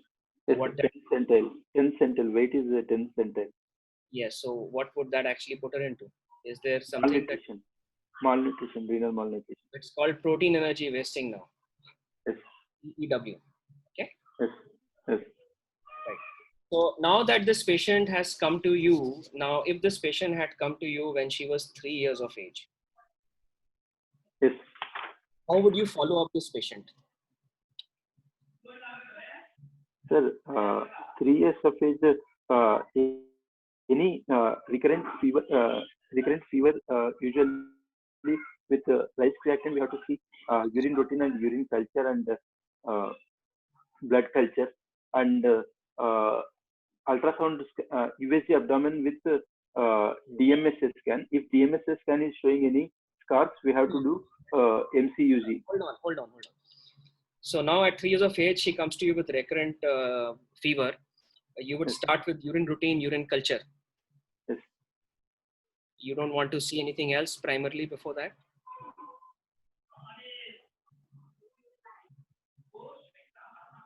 yes, what 10 centile. 10 centile. Weight is 10 centile. Yes. So what would that actually put her into? Is there something that Malnutrition, renal malnutrition. It's called protein energy wasting now. Yes. EEW. Okay. Yes. Yes. Right. So now that this patient has come to you, now if this patient had come to you when she was 3 years of age, Yes. how would you follow up this patient? Sir, 3 years of age, any recurrent fever, usually with rice creatinine, we have to see urine routine and urine culture and blood culture and ultrasound, USG abdomen with DMSA scan. If DMSA scan is showing any scars, we have to do MCUG. Hold on. So now at 3 years of age, she comes to you with recurrent fever. You would Yes. start with urine routine, urine culture. Yes. You don't want to see anything else primarily before that?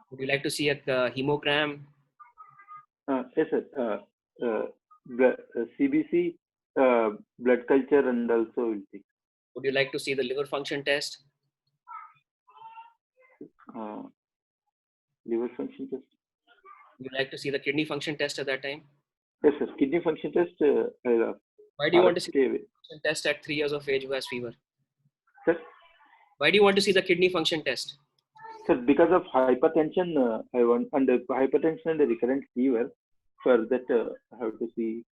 Would you like to see a hemogram? Yes, sir. CBC, blood culture, and also we'll take Would you like to see the liver function test? liver function test. Would you like to see the kidney function test at that time? Yes, sir. Kidney function test. Why do you want to see stay the away. function test at 3 years of age who has fever? Sir? Why do you want to see the kidney function test? Sir, because of hypertension, I want under hypertension and the recurrent fever. For that, I have to see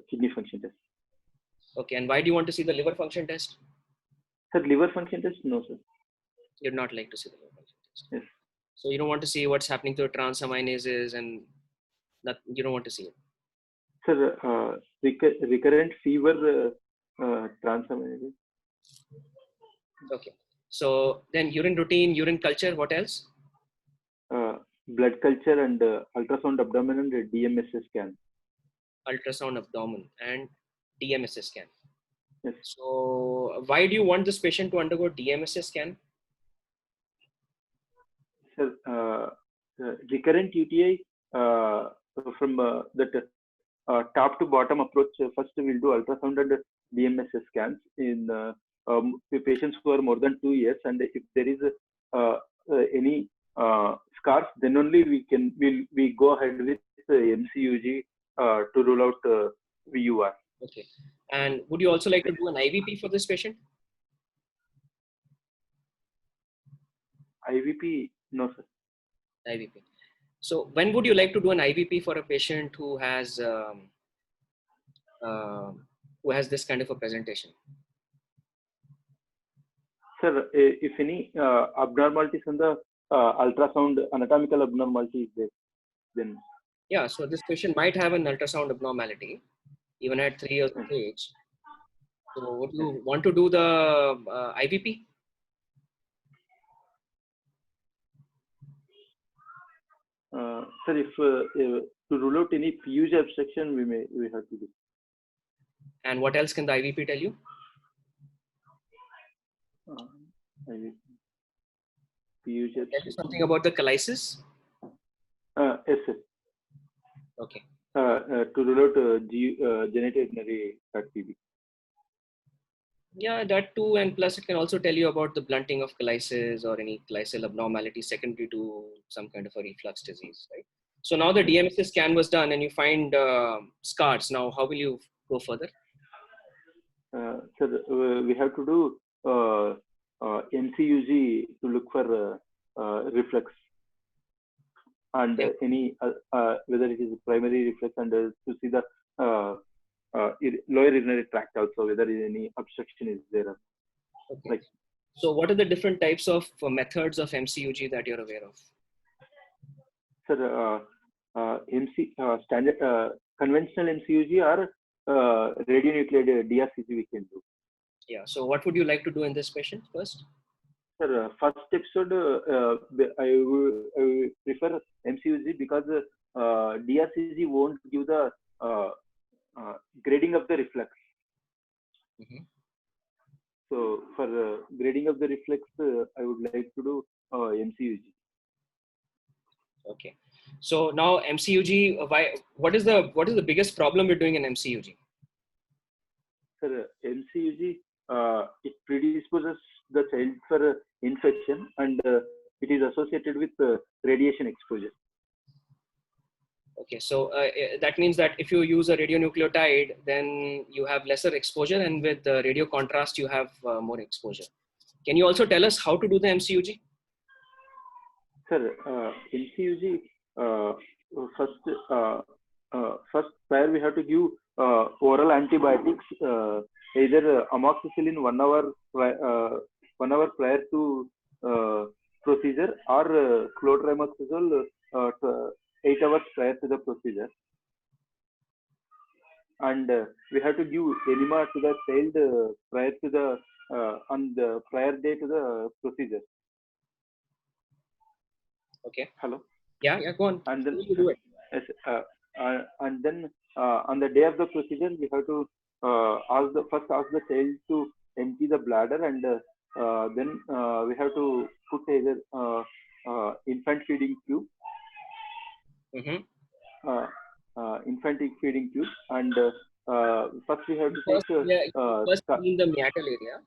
kidney function test. Okay, and why do you want to see the liver function test? Sir, liver function test? No, sir. You'd not like to see the liver function test. Yes. So you don't want to see what's happening to transaminases and that you don't want to see it. Sir, recurrent fever transaminases. Okay. So then urine routine, urine culture, what else? Blood culture and ultrasound abdomen and DMSA scan. Ultrasound abdomen and DMSA scan. Yes. So why do you want this patient to undergo DMSA scan? Sir, recurrent UTI from that top to bottom approach. First, we'll do ultrasound and DMSA scans in patients who are more than 2 years, and if there is any scars, then only we go ahead with MCUG to rule out VUR. Okay. And would you also like to do an IVP for this patient? IVP, no, sir. IVP. So when would you like to do an IVP for a patient who has this kind of a presentation? Sir, if any abnormalities in the ultrasound, anatomical abnormality is there, then. Yeah, so this patient might have an ultrasound abnormality, even at 3 years of age. So would you want to do the IVP? Sir, if to rule out any PUG obstruction, we have to do. And what else can the IVP tell you? PUG Tell you something about the chalices? Yes, sir. Okay. To rule out genitourinary PB. Yeah, that too, and plus it can also tell you about the blunting of chalices or any chalisal abnormality secondary to some kind of a reflux disease, right? So now the DMSA scan was done and you find scars. Now, how will you go further? Sir, we have to do MCUG to look for reflux and any whether it is primary reflux and to see the lower urinary tract also, whether any obstruction is there. Okay. Like, so what are the different types of methods of MCUG that you're aware of? Sir, standard conventional MCUG or radionuclide DRCG we can do. Yeah. So what would you like to do in this patient first? Sir, first episode I will prefer MCUG because DRCG won't give the grading of the reflex. Mm-hmm. So for grading of the reflex, I would like to do MCUG. Okay. So now MCUG, what is the biggest problem with doing an MCUG? Sir, MCUG it predisposes the child for infection, and it is associated with radiation exposure. Okay, so that means that if you use a radionucleotide, then you have lesser exposure, and with the radio contrast, you have more exposure. Can you also tell us how to do the MCUG? Sir, MCUG, first prior we have to give oral antibiotics, either amoxicillin 1 hour, 1 hour prior to procedure, or clotrimazole 8 hours prior to the procedure. And we have to give enema to the child prior to the on the prior day to the procedure. Okay. Hello. Yeah, go on. And then You do it. yes, and then on the day of the procedure, we have to ask the child to empty the bladder, and then we have to put either infant feeding tube, infant feeding tube, and first we have to take first clean the meatal area.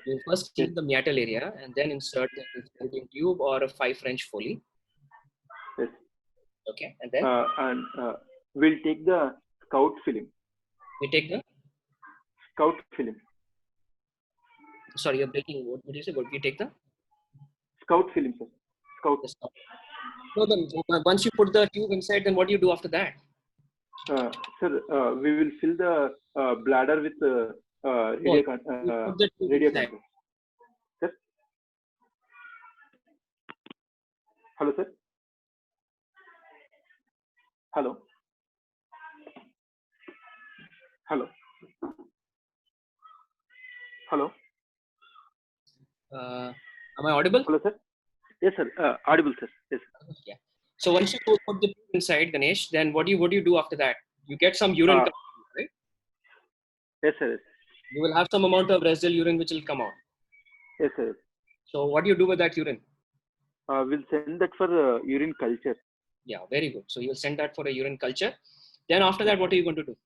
You first clean the meatal area and then insert the feeding tube or a 5 French Foley. Yes. Okay, and then we'll take the scout film. We take the scout film. Sorry, you're breaking. What did you say? What we take the scout film, sir. Scout. The scout. So then, once you put the tube inside, then what do you do after that? Sir, we will fill the bladder with radio contrast. Sir? Hello, sir. Hello. Hello. Hello. Am I audible? Hello, sir. Yes, sir. Audible, sir. Yes. Sir. Yeah. So once you put the tube inside, Ganesh, then what do you do after that? You get some urine, right? Yes, sir. Yes. You will have some amount of residual urine which will come out. Yes, sir. So what do you do with that urine? We'll send that for urine culture. Yeah, very good. So you'll send that for a urine culture. Then after that, what are you going to do?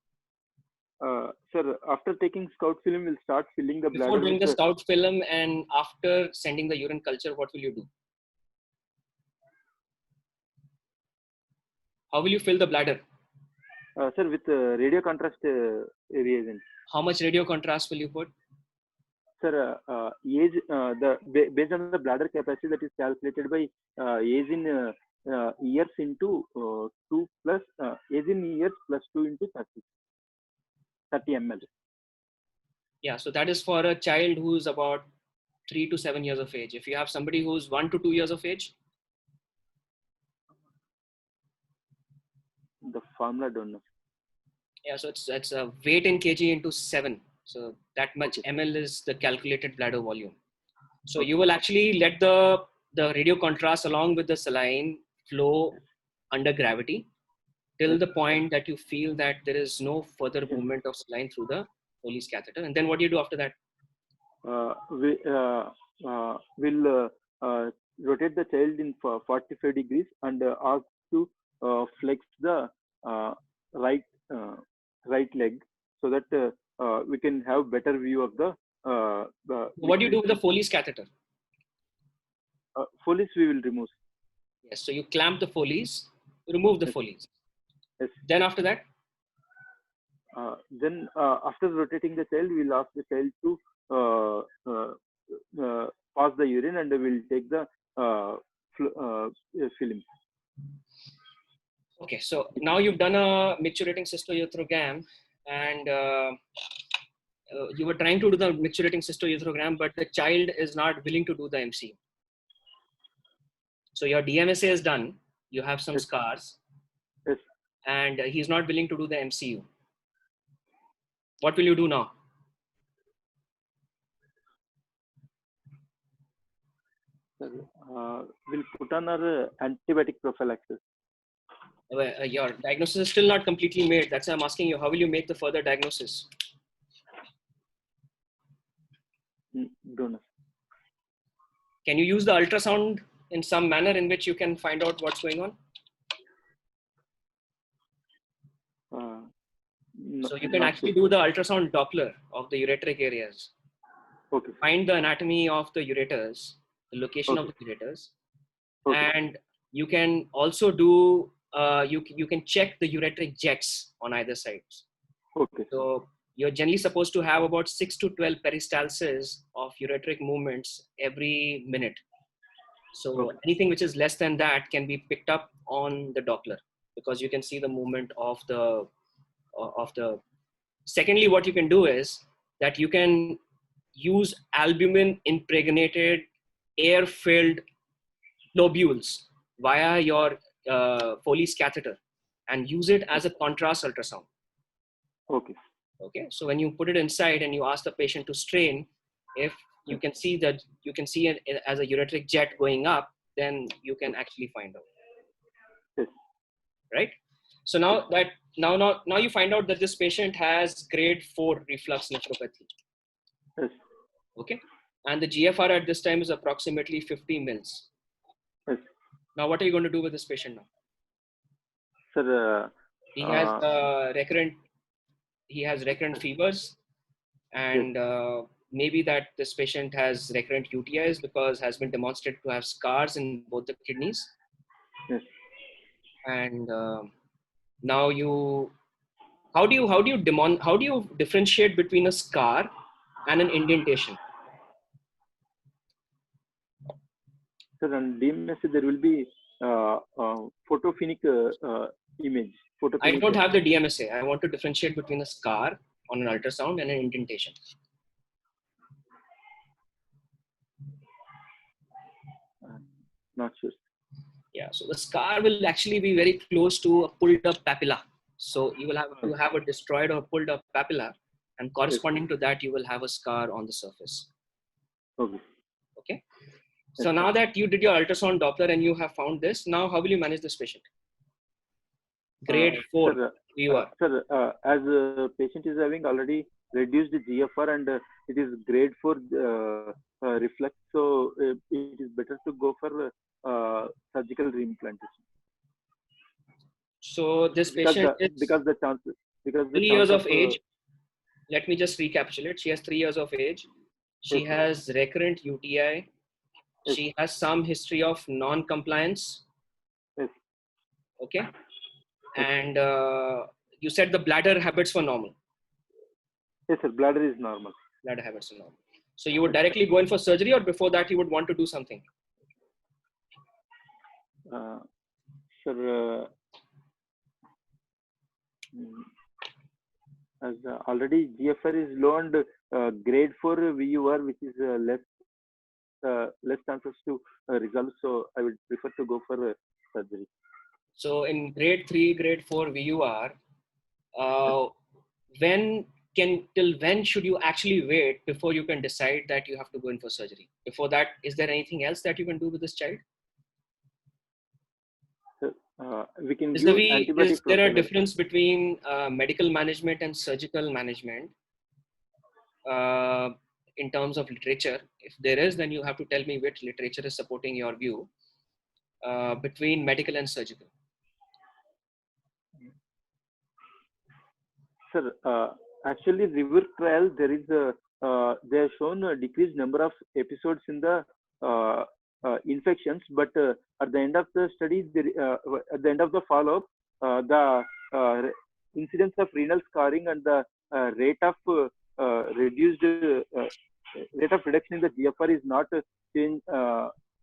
Sir, after taking scout film, we'll start filling the bladder. Before doing the scout film and after sending the urine culture, what will you do? How will you fill the bladder? Sir, with radio contrast reagent. How much radio contrast will you put? Sir, age based on the bladder capacity that is calculated by age in years into 2 plus age in years plus 2 into 30 ml. Yeah, so that is for a child who is about 3 to 7 years of age. If you have somebody who's 1 to 2 years of age, the formula don't know. Yeah, so it's a weight in kg into 7. So that much ml is the calculated bladder volume. So you will actually let the radio contrast along with the saline flow under gravity till the point that you feel that there is no further movement of saline through the Foley's catheter. And then what do you do after that? We'll rotate the child in 45 degrees and ask to flex the right leg so that we can have better view of the. What do you do with the Foley's catheter? Foley's we will remove. Yes, so you clamp the Foley's, remove the Foley's. Yes. Then after that? Then after rotating the child, we'll ask the child to pass the urine, and we'll take the film. Okay, so now you've done a micturating cystourethrogram, and you were trying to do the micturating cystourethrogram, but the child is not willing to do the MCU. So your DMSA is done. You have some scars. Yes. And he's not willing to do the MCU. What will you do now? We'll put on our antibiotic prophylaxis. Your diagnosis is still not completely made. That's why I'm asking you, how will you make the further diagnosis? Don't know. Can you use the ultrasound in some manner in which you can find out what's going on? So you can not actually sure. do the ultrasound Doppler of the ureteric areas. Okay. Find the anatomy of the ureters, the location of Okay. the ureters, Okay. and you can also do you can check the ureteric jets on either sides. Okay. So you're generally supposed to have about 6 to 12 peristalsis of ureteric movements every minute. So Okay. anything which is less than that can be picked up on the Doppler because you can see the movement of the. Secondly, what you can do is that you can use albumin impregnated air-filled lobules via your Foley's catheter and use it as a contrast ultrasound. Okay. Okay, so when you put it inside and you ask the patient to strain, if you can see that you can see it as a ureteric jet going up, then you can actually find out. Yes. Right? So now you find out that this patient has grade 4 reflux nephropathy. Yes. Okay, and the GFR at this time is approximately 50 mils. Yes. Now, what are you going to do with this patient now? Sir, He has recurrent fevers, and maybe that this patient has recurrent UTIs because has been demonstrated to have scars in both the kidneys. yes. And now how do you differentiate between a scar and an indentation? Sir, on DMS there will be photophonic image. I Photophonic. don't have the DMSA. I want to differentiate between a scar on an ultrasound and an indentation. Not sure. Yeah, so the scar will actually be very close to a pulled up papilla. So you will have to have a destroyed or pulled up papilla, and corresponding to that, you will have a scar on the surface. Okay. Okay. So now that you did your ultrasound Doppler and you have found this, now how will you manage this patient? Grade 4 VUR. Sir, as a patient is having already reduced GFR and it is grade 4 reflux, so it is better to go for surgical reimplantation. So this patient is because the chance 3 years of age. Let me just recapitulate. She has 3 years of age. She has recurrent UTI. Yes. She has some history of non-compliance. Yes. Okay. And you said the bladder habits were normal. Yes, sir. Bladder is normal. Bladder habits are normal. So you would directly go in for surgery, or before that you would want to do something? Sir, as already GFR is low and grade 4 VUR, which is less chances to resolve. So I would prefer to go for surgery. So in grade 3, grade 4 VUR, till when should you actually wait before you can decide that you have to go in for surgery? Before that, is there anything else that you can do with this child? We can Is give antibiotic. Is there a difference between medical management and surgical management in terms of literature? If there is, then you have to tell me which literature is supporting your view between medical and surgical. Sir, actually, RIVER trial, there is they have shown a decreased number of episodes in the infections, but at the end of the study, at the end of the follow-up, the incidence of renal scarring and the rate of rate of reduction in the GFR is not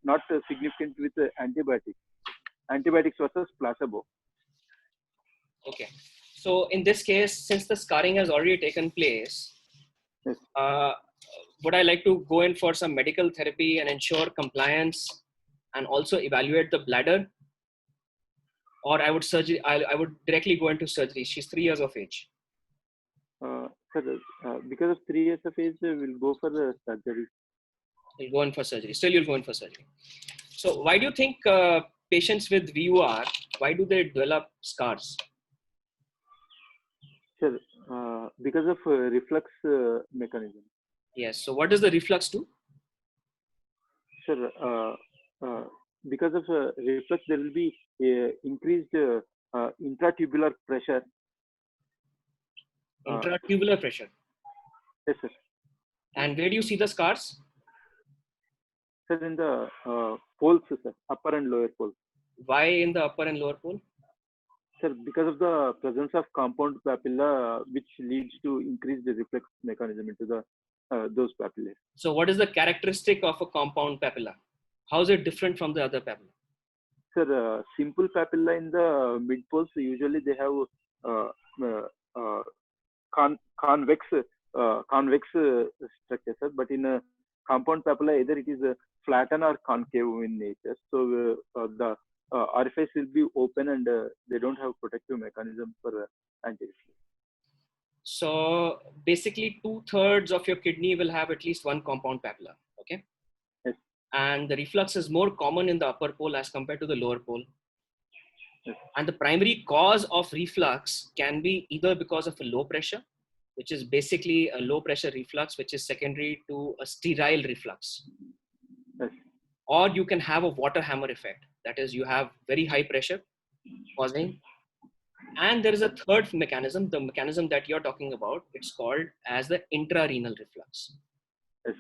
not significant with antibiotics versus placebo. Okay. So in this case, since the scarring has already taken place, yes. Would I like to go in for some medical therapy and ensure compliance and also evaluate the bladder? Or I would directly go into surgery. She's 3 years of age. Sir, because of 3 years of age, we'll go for the surgery. You'll go in for surgery. Still, you'll go in for surgery. So why do you think patients with VUR, why do they develop scars? Sure. Because of reflux mechanism. Yes. So what does the reflux do? Sure. Because of reflux, there will be increased intratubular pressure. Intratubular pressure. Yes, sir. And where do you see the scars? Sir, in the poles, sir, upper and lower poles. Why in the upper and lower pole? Sir, because of the presence of compound papilla, which leads to increased reflex mechanism into the those papillae. So what is the characteristic of a compound papilla? How is it different from the other papilla? Sir, simple papilla in the mid poles, usually they have uh, uh, uh, convex structure, sir. But in a compound papilla, either it is flattened or concave in nature. So the orifice will be open and they don't have protective mechanism for anti-reflux. So basically 2/3 of your kidney will have at least one compound papilla. Okay. Yes. And the reflux is more common in the upper pole as compared to the lower pole. Yes. And the primary cause of reflux can be either because of a low pressure, which is basically a low pressure reflux, which is secondary to a sterile reflux. Yes. Or you can have a water hammer effect. That is, you have very high pressure causing. And there is a third mechanism, the mechanism that you're talking about. It's called as the intrarenal reflux. Yes.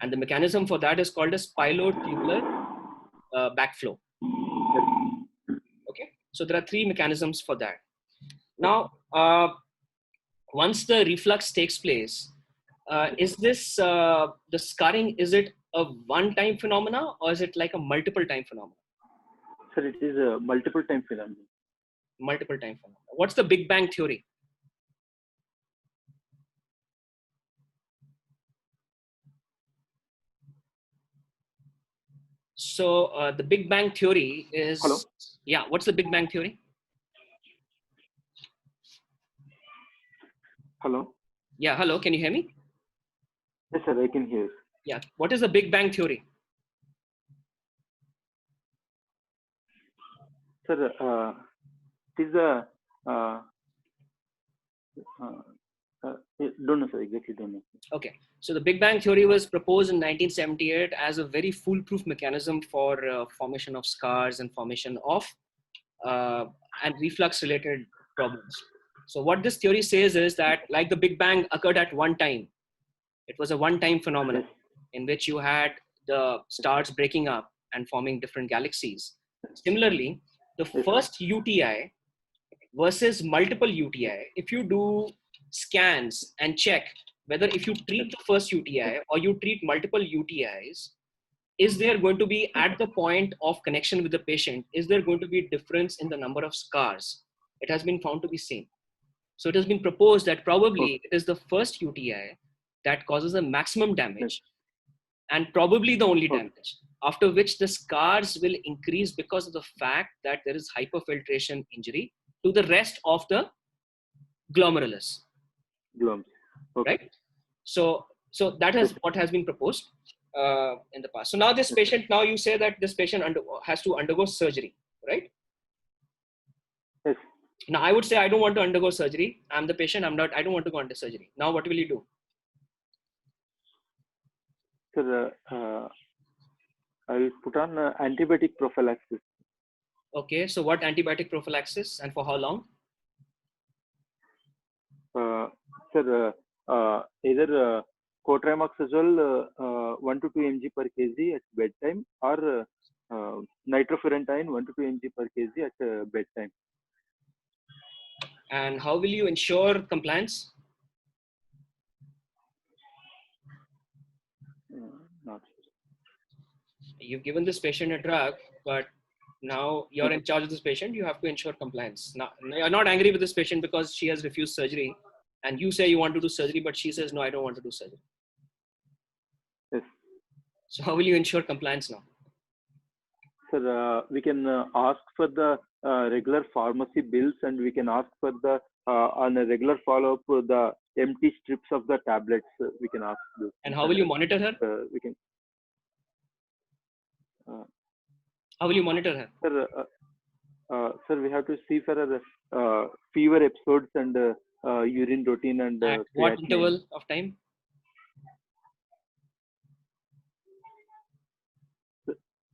And the mechanism for that is called a spilotubular backflow. Yes. Okay. So there are three mechanisms for that. Now, once the reflux takes place, is this the scarring? Is it a one-time phenomena or is it like a multiple-time phenomena? Sir, it is a multiple-time phenomenon. Multiple-time phenomena. What's the Big Bang theory? So the Big Bang theory is. Hello? Yeah. What's the Big Bang theory? Hello? Yeah. Hello. Can you hear me? Yes, sir, I can hear. Yeah. What is the Big Bang theory? Sir, it is a don't know, sir. Exactly, don't know. Okay. So the Big Bang theory was proposed in 1978 as a very foolproof mechanism for formation of scars and formation of and reflux-related problems. So what this theory says is that, like the Big Bang occurred at one time, it was a one-time phenomenon Yes. in which you had the stars breaking up and forming different galaxies. Similarly, the Yes. first UTI versus multiple UTI, if you do scans and check whether if you treat the first UTI or you treat multiple UTIs, is there going to be at the point of connection with the patient, is there going to be a difference in the number of scars? It has been found to be same. So it has been proposed that probably it is the first UTI that causes the maximum damage and probably the only damage, after which the scars will increase because of the fact that there is hyperfiltration injury to the rest of the glomerulus. Okay. Right? So that is what has been proposed in the past. So now this patient, now you say that this patient has to undergo surgery, right? Yes. Now I would say I don't want to undergo surgery. I'm the patient. I don't want to go under surgery. Now what will you do? Sir, I will put on antibiotic prophylaxis. Okay. So what antibiotic prophylaxis and for how long? Sir, either cotrimoxazole 1 to 2 mg per kg at bedtime or nitrofurantoin 1 to 2 mg per kg at bedtime. And how will you ensure compliance? Not You've given this patient a drug, but now you're in charge of this patient. You have to ensure compliance. Now, you're not angry with this patient because she has refused surgery, and you say you want to do surgery, but she says, no, I don't want to do surgery. Yes. So how will you ensure compliance now? Sir, we can ask for the regular pharmacy bills, and we can ask for the on a regular follow-up the empty strips of the tablets. We can ask this. And how will you monitor her? We can. How will you monitor her? Sir, we have to see for the fever episodes and urine routine and at what interval of time?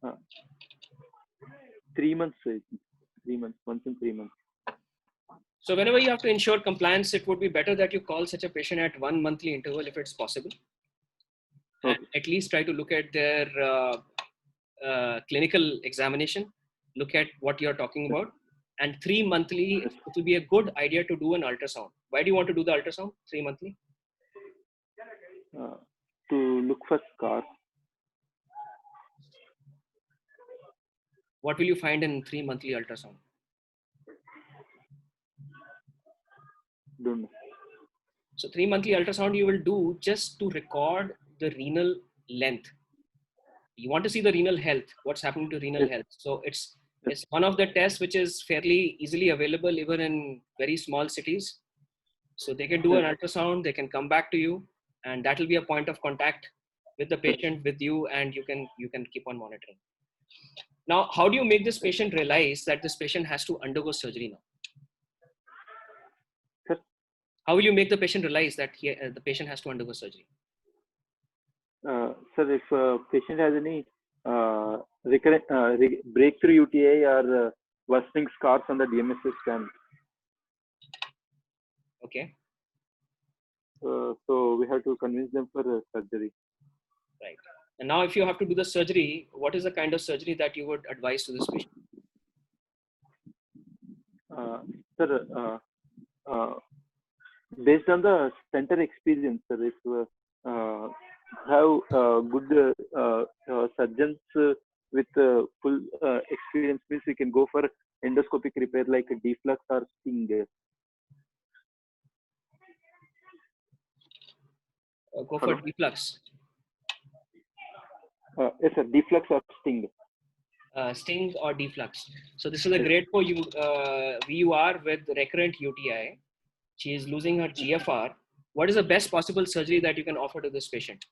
Uh, 3 months. 3 months. Once in 3 months. So whenever you have to ensure compliance, it would be better that you call such a patient at 1 monthly interval if it's possible. And Okay. at least try to look at their clinical examination, look at what you're talking about. And 3 monthly, Yes. it will be a good idea to do an ultrasound. Why do you want to do the ultrasound 3 monthly? To look for scars. What will you find in 3 monthly ultrasound? Don't know. So 3 monthly ultrasound you will do just to record the renal length. You want to see the renal health, what's happening to renal Yes. health. So it's one of the tests which is fairly easily available even in very small cities. So they can do an ultrasound, they can come back to you, and that will be a point of contact with the patient, with you, and you can keep on monitoring. Now, how do you make this patient realize that this patient has to undergo surgery now? Sir? How will you make the patient realize that the patient has to undergo surgery? Sir, if a patient has any recurrent breakthrough UTI or worsening scars on the DMSS scan, Okay. so we have to convince them for surgery. Right. And now if you have to do the surgery, what is the kind of surgery that you would advise to this patient? Sir, based on the center experience, sir, if have good surgeons with full experience, means we can go for endoscopic repair like a deflux or sting. Go for deflux. Yes, sir, deflux or sting. Sting or deflux. So this is a great for you VUR with recurrent UTI. She is losing her GFR. What is the best possible surgery that you can offer to this patient?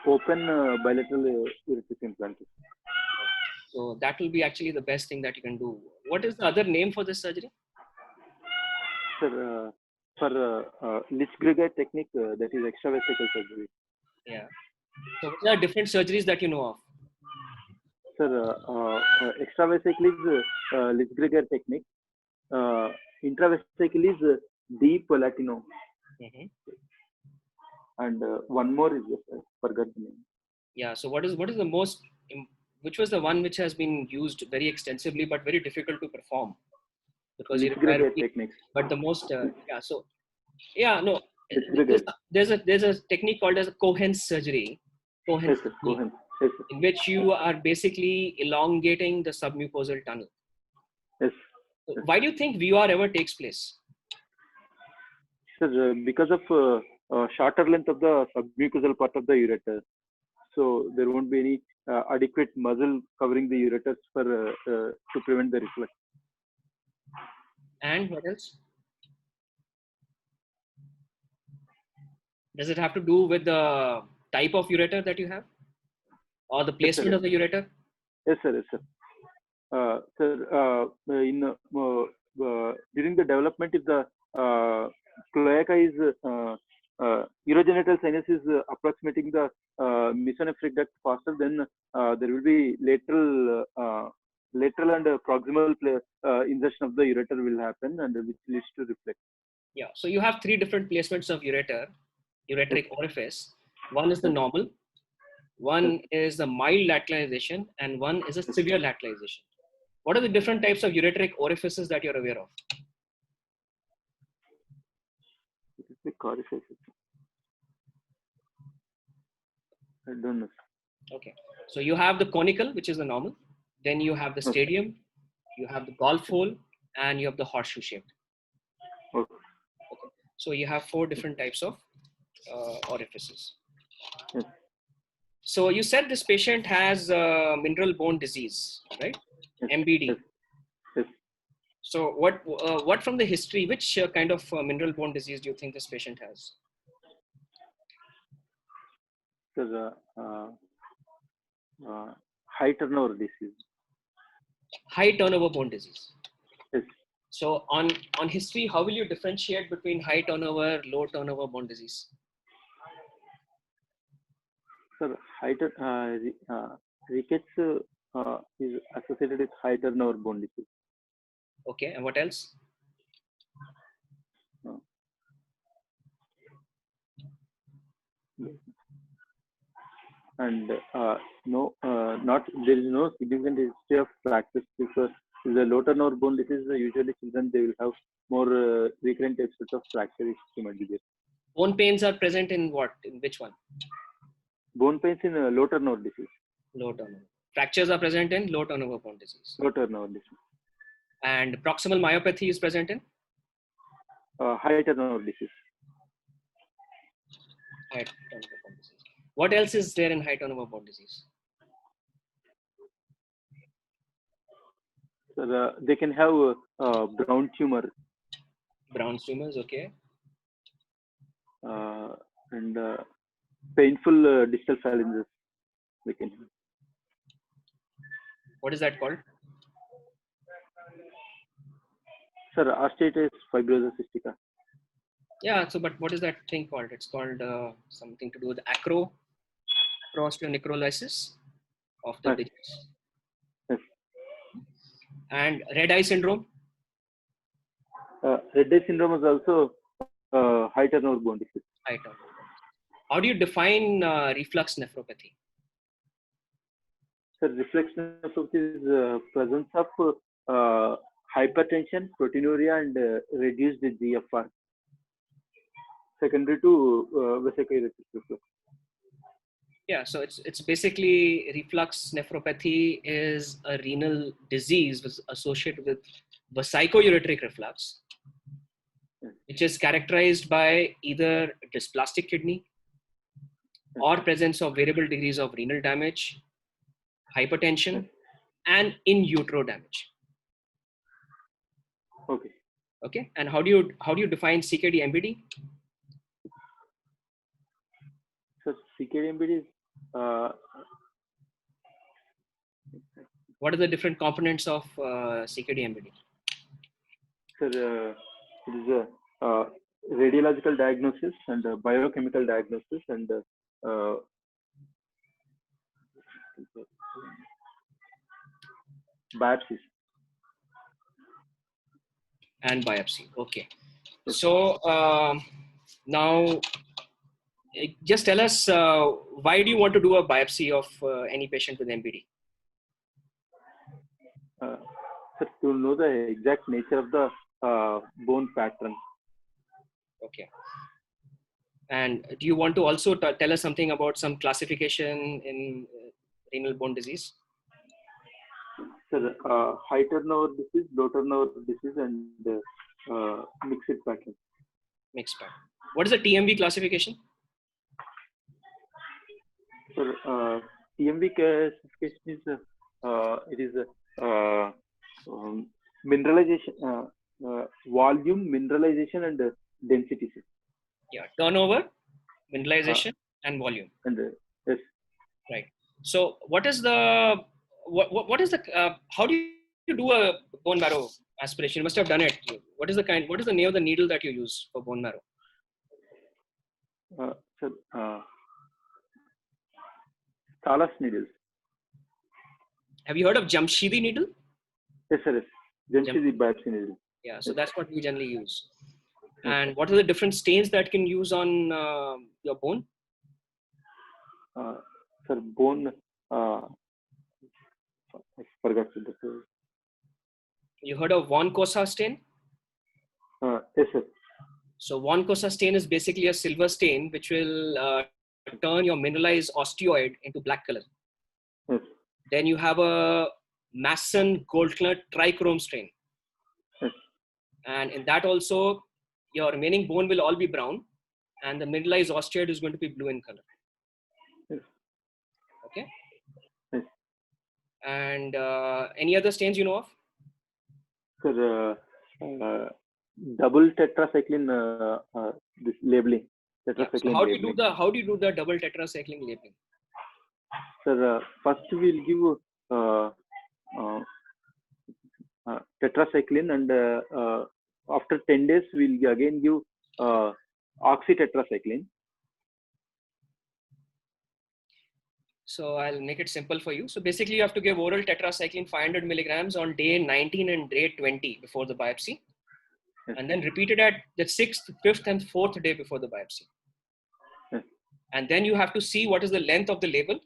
Open bilateral ureteric implantation. So that will be actually the best thing that you can do. What is the other name for this surgery? Sir, for Lichgregor technique, that is extravesical surgery. Yeah. So what are different surgeries that you know of? Sir, extravesical is Lichgregor technique. Intravesical is deep Latino. Mm-hmm. And one more is forgot the name. Yeah. So what is the most, which was the one which has been used very extensively but very difficult to perform because you require techniques. But the most yeah. So yeah, no. There's a technique called as Cohen's surgery. Yes, sir. Cohen. Yes, sir. In which you are basically elongating the submucosal tunnel. Yes. So why do you think VUR ever takes place? Sir, because of shorter length of the submucosal part of the ureter. So there won't be any adequate muscle covering the ureters for to prevent the reflux. And what else? Does it have to do with the type of ureter that you have, or the placement of the ureter? Yes, sir. Yes, sir. Sir, during the development, if the cloaca is urogenital sinus is approximating the mesonephric duct faster, then there will be lateral and proximal insertion of the ureter will happen, and which leads to reflex. Yeah. So you have 3 different placements of ureteric orifice. One is the normal, one is the mild lateralization, and one is a severe lateralization. What are the different types of ureteric orifices that you're aware of? I don't know. Okay. So you have the conical, which is the normal. Then you have the stadium, you have the golf hole, and you have the horseshoe shaped. Okay. So you have 4 different types of orifices. Yes. So you said this patient has mineral bone disease, right? Yes. MBD. Yes. Yes. So what from the history, which kind of mineral bone disease do you think this patient has? Sir, high turnover disease. High turnover bone disease. Yes. So on history, how will you differentiate between high turnover, low turnover bone disease? Sir, rickets is associated with high turnover bone disease. Okay, and what else? And not there is no significant history of fractures because the low turnover bone disease. Usually, children they will have more recurrent episodes of fracture history might be there. Bone pains are present in what? In which one? Bone pains in low turnover disease. Low turnover. Fractures are present in low turnover bone disease. Low turnover disease. And proximal myopathy is present in? High turnover disease. High turnover bone disease. What else is there in high turnover bone disease? So they can have brown tumor. Brown tumors, okay. And painful distal phalanges. They can have. What is that called? Sir, osteitis fibrosa cystica. Yeah, so but what is that thing called? It's called something to do with acrosteonecrolysis of the digits. Yes. And red eye syndrome? Red eye syndrome is also high turnover bone disease. High turnover. How do you define reflux nephropathy? So reflex nephropathy is presence of hypertension, proteinuria, and reduced GFR secondary to vesicular reflux. Yeah, so it's basically reflux nephropathy is a renal disease associated with vesico-ureteric reflux, which is characterized by either dysplastic kidney or presence of variable degrees of renal damage, hypertension, and in utero damage. Okay. Okay, and how do you define CKD MBD? So CKD MBD is what are the different components of CKD MBD? Sir, it is a radiological diagnosis and biochemical diagnosis and biopsies. And biopsy. Okay. So now, just tell us why do you want to do a biopsy of any patient with MBD? Sir, to know the exact nature of the bone pattern. Okay. And do you want to also tell us something about some classification in renal bone disease? Sir, high turnover disease, low turnover disease, and mixed pattern. Mixed pattern. What is the TMB classification? Sir, TMB classification is it is mineralization, volume, mineralization, and density. Yeah, turnover, mineralization, and volume. And yes. Right. So, what is the how do you do a bone marrow aspiration? You must have done it. What is the name of the needle that you use for bone marrow? Sir, Thales needles. Have you heard of Jamshidi needle? Yes, sir. Jamshidi biopsy needle. Yeah, so that's what we generally use. And what are the different stains that can use on your bone? Sir, bone. I forgot the term. You heard of von Kosa stain? Yes, sir. So von Kosa stain is basically a silver stain which will turn your mineralized osteoid into black color. Yes. Then you have a Masson Goldkner trichrome stain. Yes. And in that also, your remaining bone will all be brown and the mineralized osteoid is going to be blue in color. Yes. Okay. Yes. And any other stains you know of? Sir, double tetracycline this labeling. Tetracycline So how do you do the double tetracycline labeling? Sir, first we'll give tetracycline, and after 10 days we'll again give oxytetracycline. So I'll make it simple for you. So basically you have to give oral tetracycline 500 milligrams on day 19 and day 20 before the biopsy. Yes. And then repeat it at the 6th, 5th and 4th day before the biopsy. Yes. And then you have to see what is the length of the label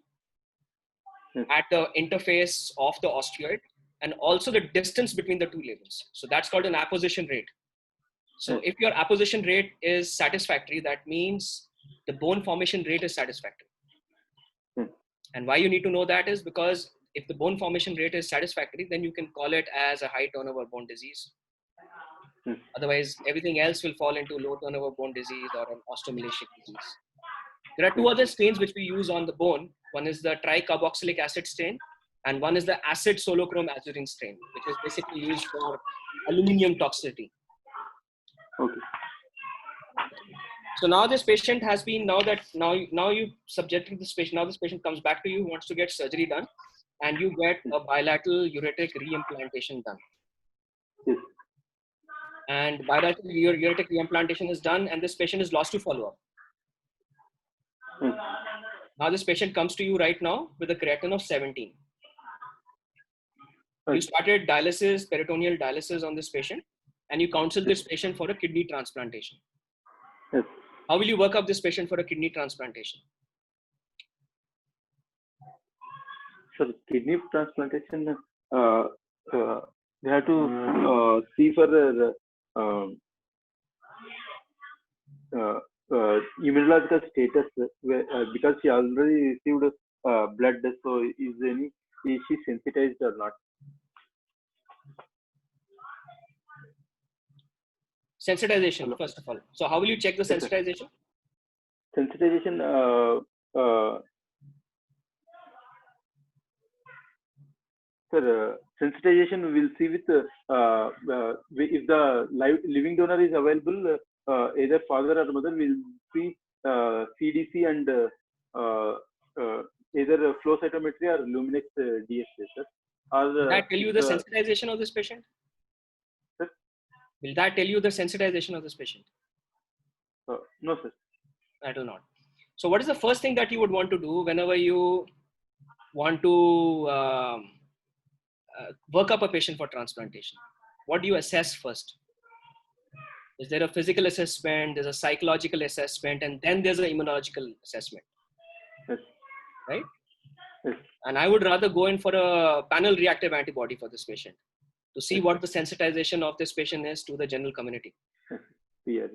at the interface of the osteoid, and also the distance between the two labels. So that's called an apposition rate. So if your apposition rate is satisfactory, that means the bone formation rate is satisfactory. And why you need to know that is because if the bone formation rate is satisfactory, then you can call it as a high turnover bone disease. Otherwise, everything else will fall into low turnover bone disease or an osteomalacic disease. There are two other stains which we use on the bone. One is the tricarboxylic acid stain, and one is the acid solochrome azurin stain, which is basically used for aluminum toxicity. Okay. So now this patient has been, now you subjected this patient, now this patient comes back to you, wants to get surgery done, and you get a bilateral ureteric reimplantation done. Yes. And bilateral ureteric reimplantation is done, and this patient is lost to follow-up. Now this patient comes to you right now with a creatinine of 17. You started dialysis, peritoneal dialysis on this patient, and you counsel this patient for a kidney transplantation. Yes. How will you work up this patient for a kidney transplantation? So kidney transplantation, we have to see for the immunological status, because she already received blood. So is she sensitized or not? Sensitization, first of all. So how will you check the sensitization? Sensitization, sensitization we'll see with if the living donor is available, either father or mother, will see CDC and either flow cytometry or Luminex DSA. Will that tell you the sensitization of this patient? Sir? Will that tell you the sensitization of this patient? No, sir. That will not. So what is the first thing that you would want to do whenever you want to work up a patient for transplantation? What do you assess first? Is there a physical assessment, there's a psychological assessment, and then there's an immunological assessment? Yes. Right? Yes. And I would rather go in for a panel reactive antibody for this patient to see what the sensitization of this patient is to the general community. Yeah.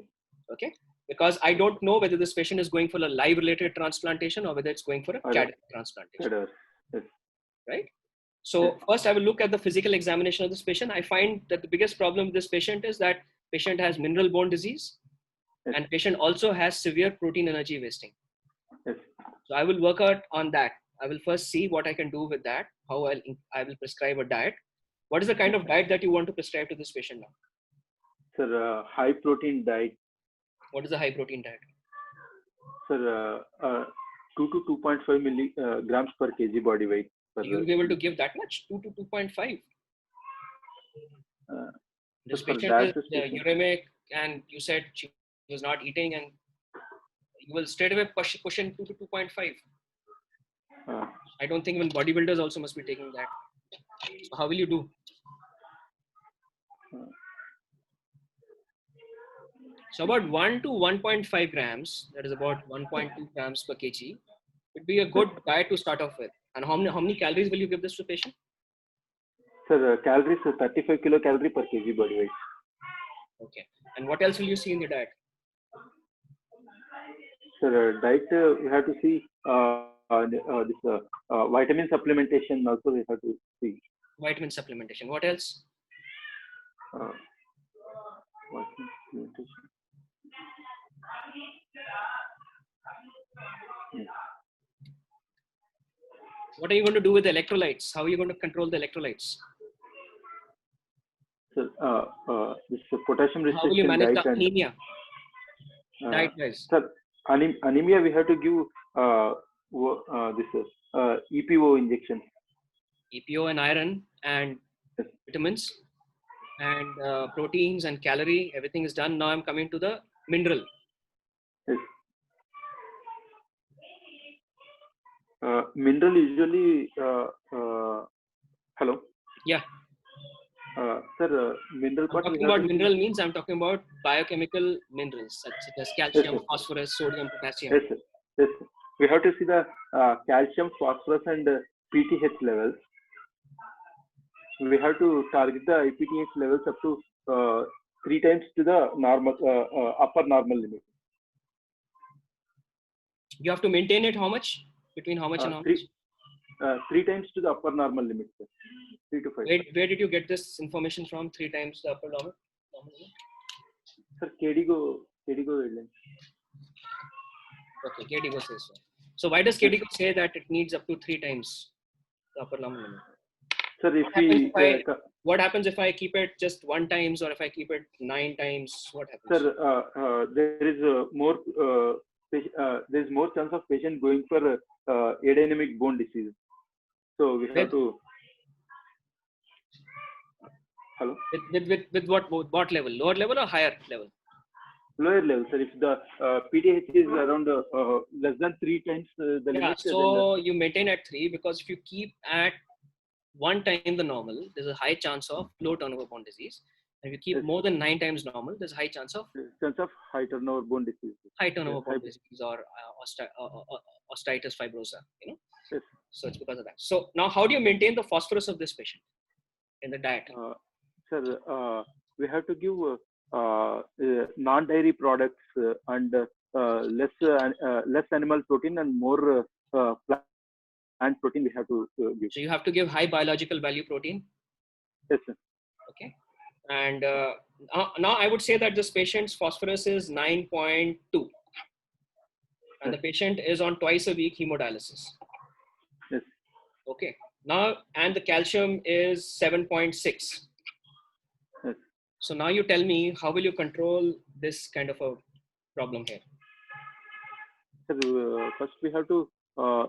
Okay? Because I don't know whether this patient is going for a live related transplantation or whether it's going for a cadaveric transplantation. Yes. Right? So first I will look at the physical examination of this patient. I find that the biggest problem with this patient is that patient has mineral bone disease, and patient also has severe protein energy wasting. Yes. So I will work out on that. I will first see what I can do with that, how I will prescribe a diet. What is the kind of diet that you want to prescribe to this patient now? Sir, high protein diet. What is the high protein diet? Sir, 2 to 2.5 milligrams per kg body weight. You will be able to give that much? 2 to 2.5? This patient is uremic, and you said she was not eating, and you will straight away push in 2 to 2.5. I don't think even bodybuilders also must be taking that. So how will you do? So about 1 to 1.5 grams, that is about 1.2 grams per kg, would be a good diet to start off with. And how many calories will you give this to the patient? Sir, calories, 35 kilocalorie per kg body weight. Okay. And what else will you see in the diet? Sir, diet, we have to see this vitamin supplementation also we have to see. Vitamin supplementation. What else? Vitamin supplementation. What are you going to do with the electrolytes? How are you going to control the electrolytes? Sir, this potassium restriction. How will you manage the anemia? Diet-wise. Sir, anemia we have to give this EPO injection. EPO and iron and vitamins and proteins and calorie, everything is done. Now I'm coming to the mineral. Yes. Mineral usually, hello? Yeah. Sir, mineral part. Talking about mineral means I'm talking about biochemical minerals such as calcium, phosphorus, sodium, potassium. Yes, sir. Yes. We have to see the calcium, phosphorus, and PTH levels. We have to target the IPTH levels up to 3 times to the normal upper normal limit. You have to maintain it how much? Between how much and how much? 3 times to the upper normal limit, sir. 3 to 5. Where did you get this information from? 3 times the upper normal limit? Sir, KDIGO guidelines. Okay, KDIGO says so. So why does KDIGO say that it needs up to 3 times the upper normal limit? Sir, if what happens if I keep it just 1 times, or if I keep it 9 times? What happens? Sir, there is there's more chance of patient going for adynamic bone disease. So we have to. Hello. With what level? Lower level or higher level? Lower level, sir. If the PTH is around less than 3 times the limit. So you maintain at 3, because if you keep at 1 time the normal, there's a high chance of low turnover bone disease. And if you keep more than 9 times normal, there's a high chance of high turnover bone disease. High turnover bone disease or osteitis fibrosa. Yes. So it's because of that. So now, how do you maintain the phosphorus of this patient in the diet? Sir, we have to give non-dairy products and less animal protein and more plant protein. We have to give. So you have to give high biological value protein. Yes, sir. Okay. And now I would say that this patient's phosphorus is 9.2, and the patient is on twice a week hemodialysis. Yes. Okay. Now, and the calcium is 7.6. Yes. So now you tell me, how will you control this kind of a problem here? Sir, first we have to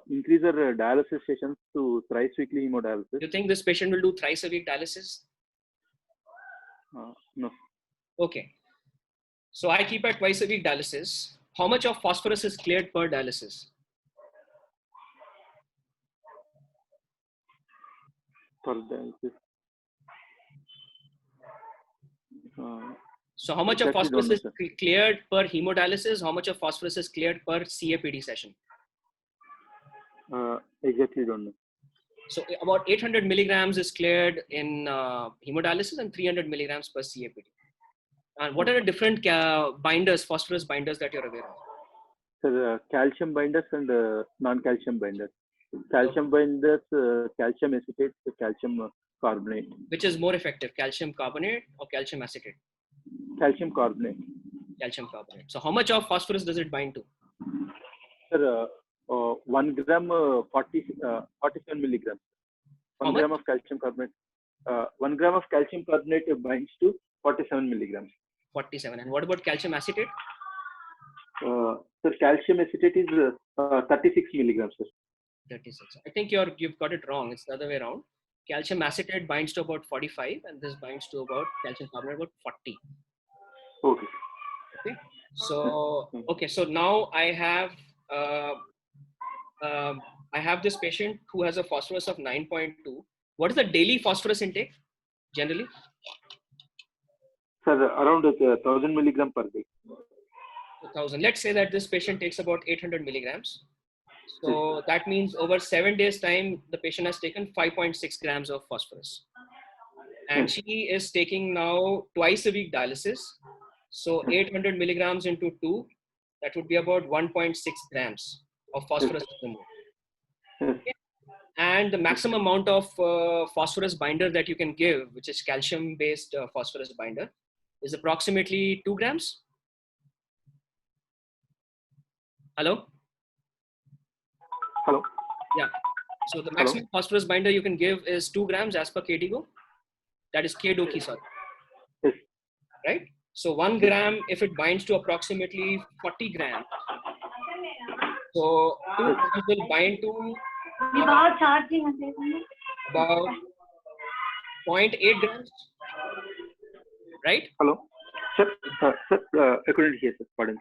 increase our dialysis sessions to thrice weekly hemodialysis. You think this patient will do thrice a week dialysis? No. Okay. So I keep at twice a week dialysis. How much of phosphorus is cleared per dialysis? Per dialysis. So how much of phosphorus is cleared per hemodialysis? How much of phosphorus is cleared per CAPD session? Exactly don't know. So about 800 milligrams is cleared in hemodialysis and 300 milligrams per CAPD. And what are the different binders, phosphorus binders that you're aware of? Sir, calcium binders and non-calcium binders. Calcium binders, calcium acetate, calcium carbonate. Which is more effective, calcium carbonate or calcium acetate? Calcium carbonate. Calcium carbonate. So how much of phosphorus does it bind to? Sir, 1 gram, 47 milligrams. 1 gram of calcium carbonate. 1 gram of calcium carbonate binds to 47 milligrams. 47. And what about calcium acetate? Sir, calcium acetate is 36 milligrams. Sir. 36. I think you've got it wrong. It's the other way around. Calcium acetate binds to about 45, and this binds to about calcium carbonate about 40. Okay. Okay. So okay. So now I have this patient who has a phosphorus of 9.2. What is the daily phosphorus intake generally? Sir, around 1,000 milligram per day. 1,000. Let's say that this patient takes about 800 milligrams. So that means over 7 days time, the patient has taken 5.6 grams of phosphorus. And she is taking now twice a week dialysis. So 800 milligrams into 2, that would be about 1.6 grams of phosphorus removed. Okay. And the maximum amount of phosphorus binder that you can give, which is calcium based phosphorus binder, is approximately 2 grams. Hello? Hello? Yeah. So the maximum phosphorus binder you can give is 2 grams as per KDIGO. That is KDOKI, sorry. Yes. Right? So 1 gram, if it binds to approximately 40 grams, so 2 grams will bind to about 0.8 grams, right? Hello? Sir, I couldn't hear, sir. Pardon.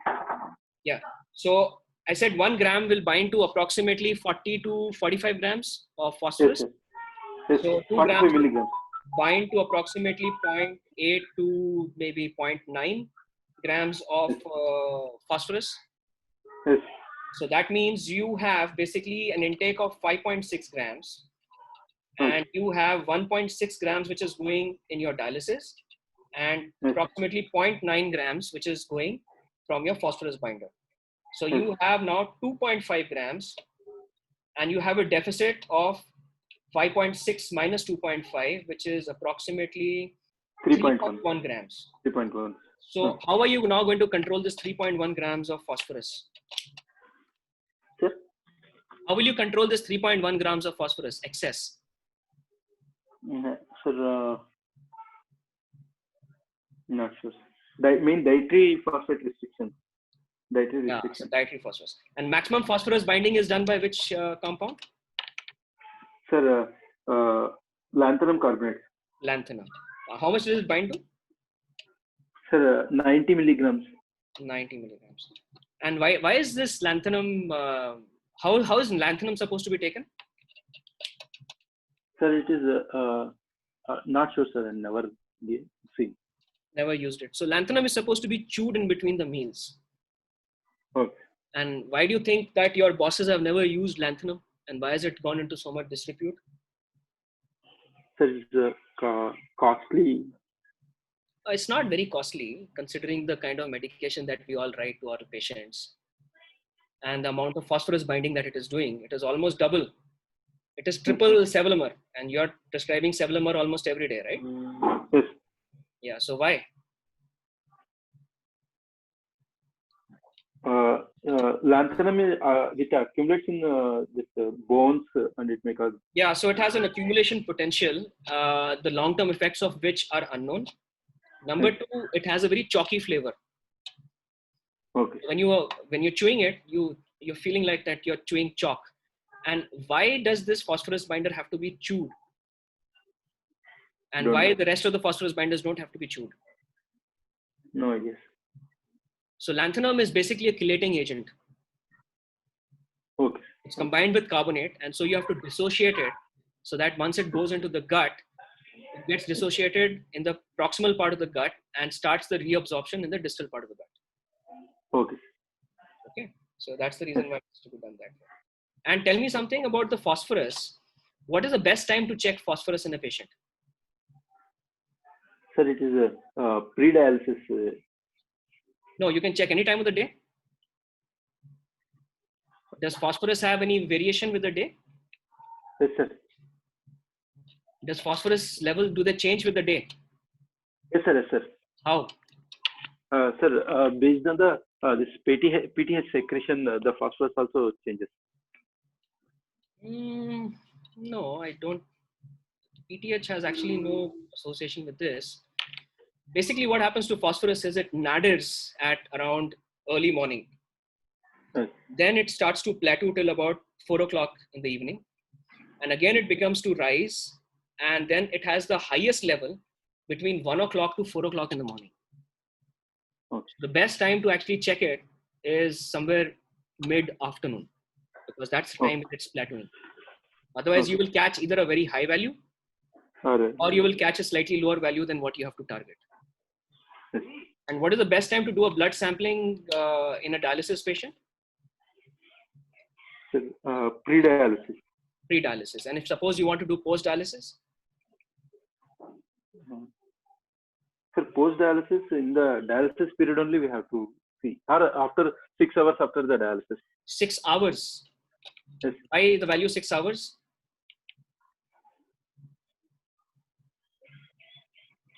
Yeah. So I said 1 gram will bind to approximately 40 to 45 grams of phosphorus. Yes, so 2 grams milligrams bind to approximately 0.8 to maybe 0.9 grams of phosphorus. Yes. So that means you have basically an intake of 5.6 grams, and you have 1.6 grams which is going in your dialysis, and approximately 0.9 grams which is going from your phosphorus binder. So you have now 2.5 grams, and you have a deficit of 5.6 minus 2.5, which is approximately 3.1 grams. 3.1. So how are you now going to control this 3.1 grams of phosphorus? Sir? How will you control this 3.1 grams of phosphorus excess? Sir, not sure. Mean dietary phosphate restriction. Dietary restriction. So dietary phosphorus. And maximum phosphorus binding is done by which compound? Sir, lanthanum carbonate. Lanthanum. How much does it bind to? Sir, 90 milligrams. 90 milligrams. And why is this lanthanum? How is lanthanum supposed to be taken? Sir, it is not sure, sir. I never seen. Never used it. So lanthanum is supposed to be chewed in between the meals. Okay. And why do you think that your bosses have never used lanthanum? And why has it gone into so much disrepute? Sir, it's costly. It's not very costly considering the kind of medication that we all write to our patients and the amount of phosphorus binding that it is doing. It is almost double. It is triple Sevelamer, and you're prescribing Sevelamer almost every day, right? Yes. Yeah. So why? Lanthanum it accumulates in this bones and it may cause. Yeah. So it has an accumulation potential, the long-term effects of which are unknown. Number two, it has a very chalky flavor. Okay. When you're chewing it, you're feeling like that you're chewing chalk. And why does this phosphorus binder have to be chewed? And why the rest of the phosphorus binders don't have to be chewed? No, yes. So lanthanum is basically a chelating agent. Okay. It's combined with carbonate, and so you have to dissociate it so that once it goes into the gut, it gets dissociated in the proximal part of the gut and starts the reabsorption in the distal part of the gut. Okay. Okay. So that's the reason why it has to be done that way. And tell me something about the phosphorus. What is the best time to check phosphorus in a patient? Sir, it is a pre-dialysis. No, you can check any time of the day. Does phosphorus have any variation with the day? Yes, sir. Does phosphorus level, do they change with the day? Yes, sir. Yes, sir. How? Sir, based on the this PTH secretion, the phosphorus also changes. No, I don't. PTH has actually no association with this. Basically, what happens to phosphorus is it nadirs at around early morning. Right. Then it starts to plateau till about 4 o'clock in the evening. And again, it becomes to rise. And then it has the highest level between 1 o'clock to 4 o'clock in the morning. Okay. The best time to actually check it is somewhere mid-afternoon, because that's the time it's plateauing. Otherwise, you will catch either a very high value or you will catch a slightly lower value than what you have to target. Yes. And what is the best time to do a blood sampling in a dialysis patient? Pre-dialysis. Pre-dialysis. And if suppose you want to do post-dialysis? Sir, post-dialysis, in the dialysis period only we have to see. Or after 6 hours after the dialysis. 6 hours? Yes. Why the value 6 hours?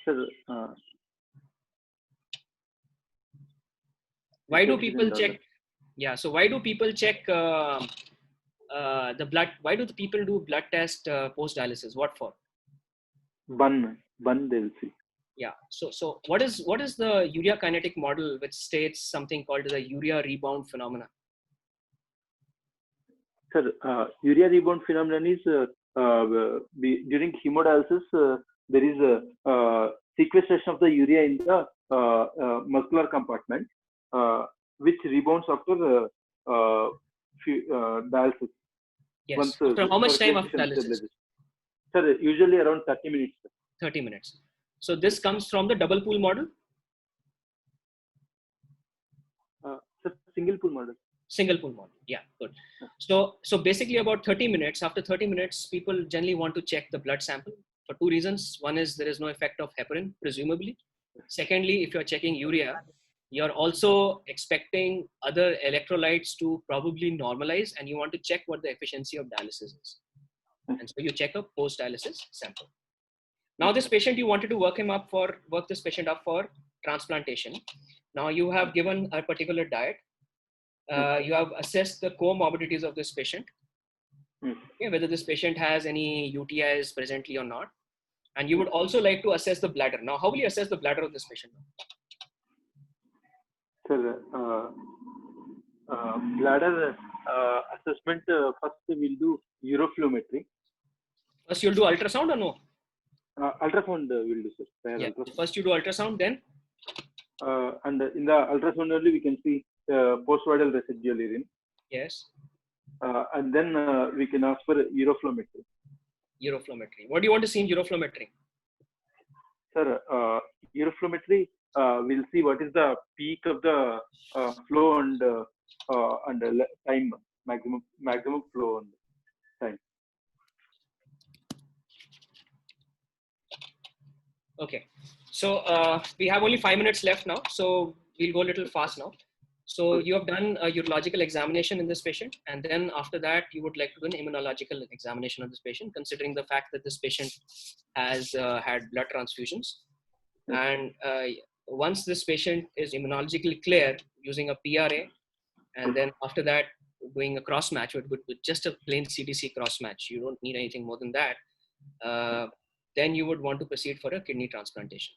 Sir, why do people check? Yeah, so why do people check the blood? Why do the people do blood test post-dialysis? What for? Bun they will see. Yeah. So what is the urea kinetic model which states something called the urea rebound phenomena? Sir, urea rebound phenomenon is during hemodialysis there is a sequestration of the urea in the muscular compartment, which rebounds after dialysis. Yes. After how much time after dialysis? Sir, usually around 30 minutes. 30 minutes. So this comes from the double pool model? Sir, single pool model. Single pool model. Yeah, good. So basically about 30 minutes, after 30 minutes, people generally want to check the blood sample for two reasons. One is there is no effect of heparin, presumably. Secondly, if you're checking urea, you're also expecting other electrolytes to probably normalize, and you want to check what the efficiency of dialysis is. And so you check a post-dialysis sample. Now this patient, you wanted to work this patient up for transplantation. Now you have given a particular diet. You have assessed the comorbidities of this patient, okay, whether this patient has any UTIs presently or not. And you would also like to assess the bladder. Now, how will you assess the bladder of this patient? Sir, bladder assessment, first we'll do uroflowmetry. First, you'll do ultrasound or no? Ultrasound we'll do, sir. Yeah. First, you do ultrasound, then? And in the ultrasound only, we can see post-viral residual urine. Yes. And then we can ask for uroflowmetry. Uroflowmetry. What do you want to see in uroflowmetry? Sir, uroflowmetry, we'll see what is the peak of the flow and time, maximum flow and time. Okay. So we have only 5 minutes left now. So we'll go a little fast now. So you have done a urological examination in this patient, and then after that, you would like to do an immunological examination of this patient, considering the fact that this patient has had blood transfusions. And once this patient is immunologically clear, using a PRA, and then after that, doing a cross match with just a plain CTC cross match, you don't need anything more than that. Then you would want to proceed for a kidney transplantation.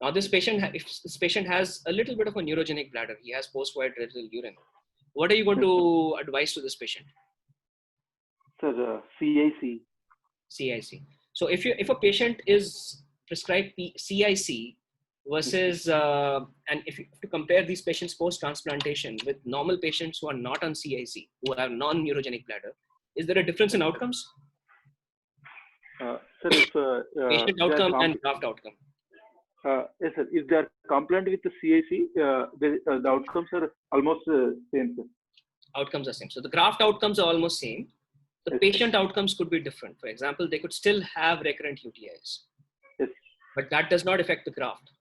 Now, this patient, if this patient has a little bit of a neurogenic bladder, he has post-void residual urine. What are you going to advise to this patient? Sir, CIC. CIC. So if a patient is prescribed CIC versus, and if you compare these patients post-transplantation with normal patients who are not on CIC, who have non-neurogenic bladder, is there a difference in outcomes? Sir, if patient outcome and graft outcome. Yes, sir. If they are compliant with the CIC, the outcomes are almost same, sir. Outcomes are same. So the graft outcomes are almost same. The patient outcomes could be different. For example, they could still have recurrent UTIs, yes, but that does not affect the graft.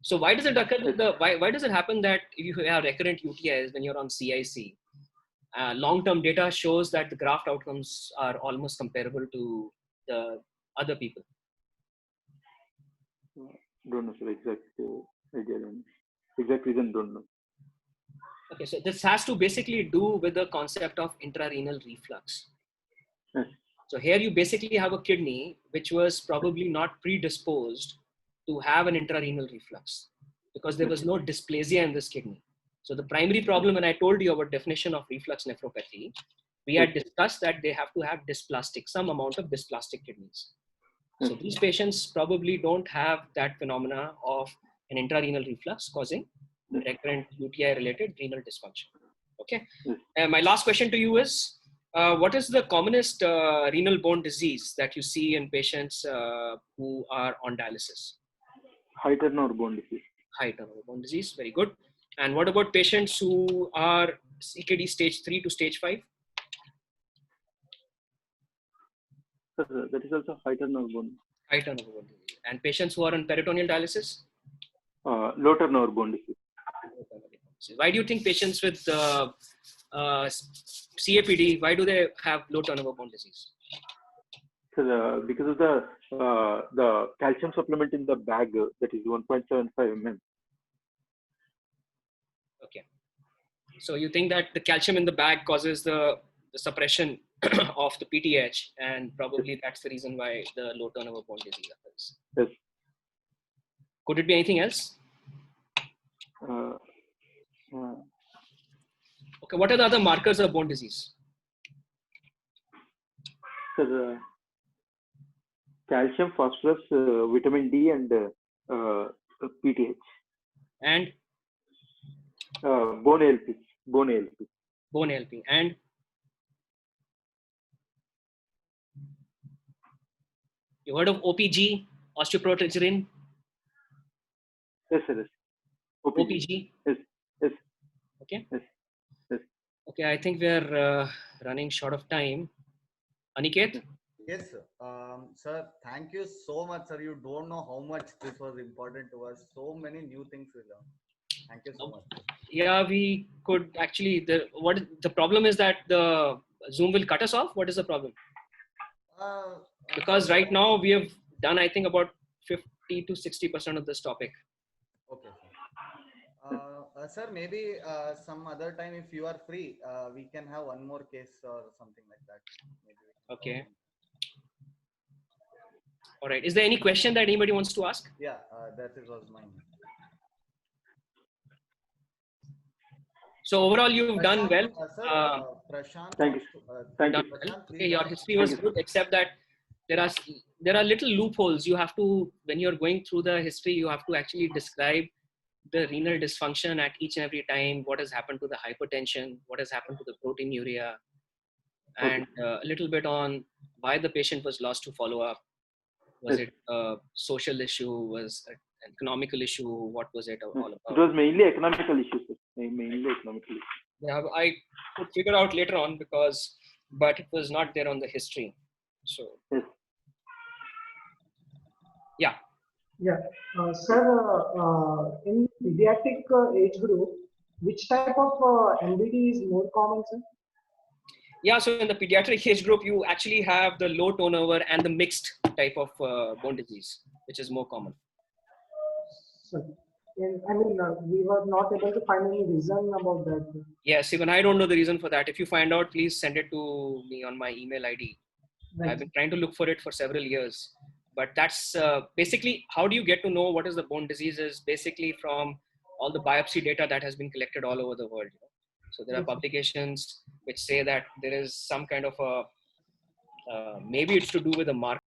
So why does it occur? Why does it happen that if you have recurrent UTIs when you're on CIC, long-term data shows that the graft outcomes are almost comparable to the other people? Don't know, sir. Exact reason don't know. Okay, so this has to basically do with the concept of intrarenal reflux. Yes. So here you basically have a kidney which was probably not predisposed to have an intrarenal reflux because there was no dysplasia in this kidney. So the primary problem, when I told you about definition of reflux nephropathy, we had discussed that they have to have some amount of dysplastic kidneys. So these patients probably don't have that phenomena of an intrarenal reflux causing recurrent UTI-related renal dysfunction. Okay. My last question to you is, what is the commonest renal bone disease that you see in patients who are on dialysis? High turnover bone disease. High turnover bone disease. Very good. And what about patients who are CKD stage 3 to stage 5? Sir, that is also high turnover bone. High turnover bone disease. And patients who are on peritoneal dialysis? Low turnover bone disease. Why do you think patients with CAPD, why do they have low turnover bone disease? Sir, because of the calcium supplement in the bag, that is 1.75 mm. Okay. So you think that the calcium in the bag causes the suppression of the PTH, and probably that's the reason why the low turnover bone disease occurs. Yes. Could it be anything else? Okay. What are the other markers of bone disease? Sir, calcium, phosphorus, vitamin D, and PTH. And? Bone ALP. Bone ALP. And? You heard of OPG, osteoprotogerin? Yes, sir. Yes. OPG? Yes. Okay. Yes. Okay, I think we're running short of time. Aniket? Yes, sir. Sir, thank you so much, sir. You don't know how much this was important to us. So many new things we learned. Thank you so much. Yeah, we could actually. The problem is that the Zoom will cut us off. What is the problem? Because Sir, right now we have done, I think, about 50 to 60% of this topic. okay, sir. Sir, maybe some other time, if you are free, we can have one more case or something like that. Maybe we can Okay. All right. Is there any question that anybody wants to ask? Yeah, that was mine. So overall, you've done well. Sir, Prashant. Thank you. Thank you. Prashant, Okay, your history was Thank you, good, except that there are little loopholes. You have to, when you're going through the history, you have to actually describe the renal dysfunction at each and every time. What has happened to the hypertension? What has happened to the proteinuria? And a little bit on why the patient was lost to follow up. Was it a social issue? Was it an economical issue? What was it all about? It was mainly economical issues, sir. Mainly economical issues. Yeah, I could figure out later on but it was not there on the history. So, Yes. Yeah. Yeah. Sir, in pediatric age group, which type of MBD is more common, sir? Yeah, so in the pediatric age group, you actually have the low turnover and the mixed type of bone disease, which is more common. Sir, we were not able to find any reason about that. Yes, even I don't know the reason for that. If you find out, please send it to me on my email ID. Right. I've been trying to look for it for several years. But that's basically, how do you get to know what is the bone disease is basically from all the biopsy data that has been collected all over the world. So there are publications which say that there is some kind of maybe it's to do with the marker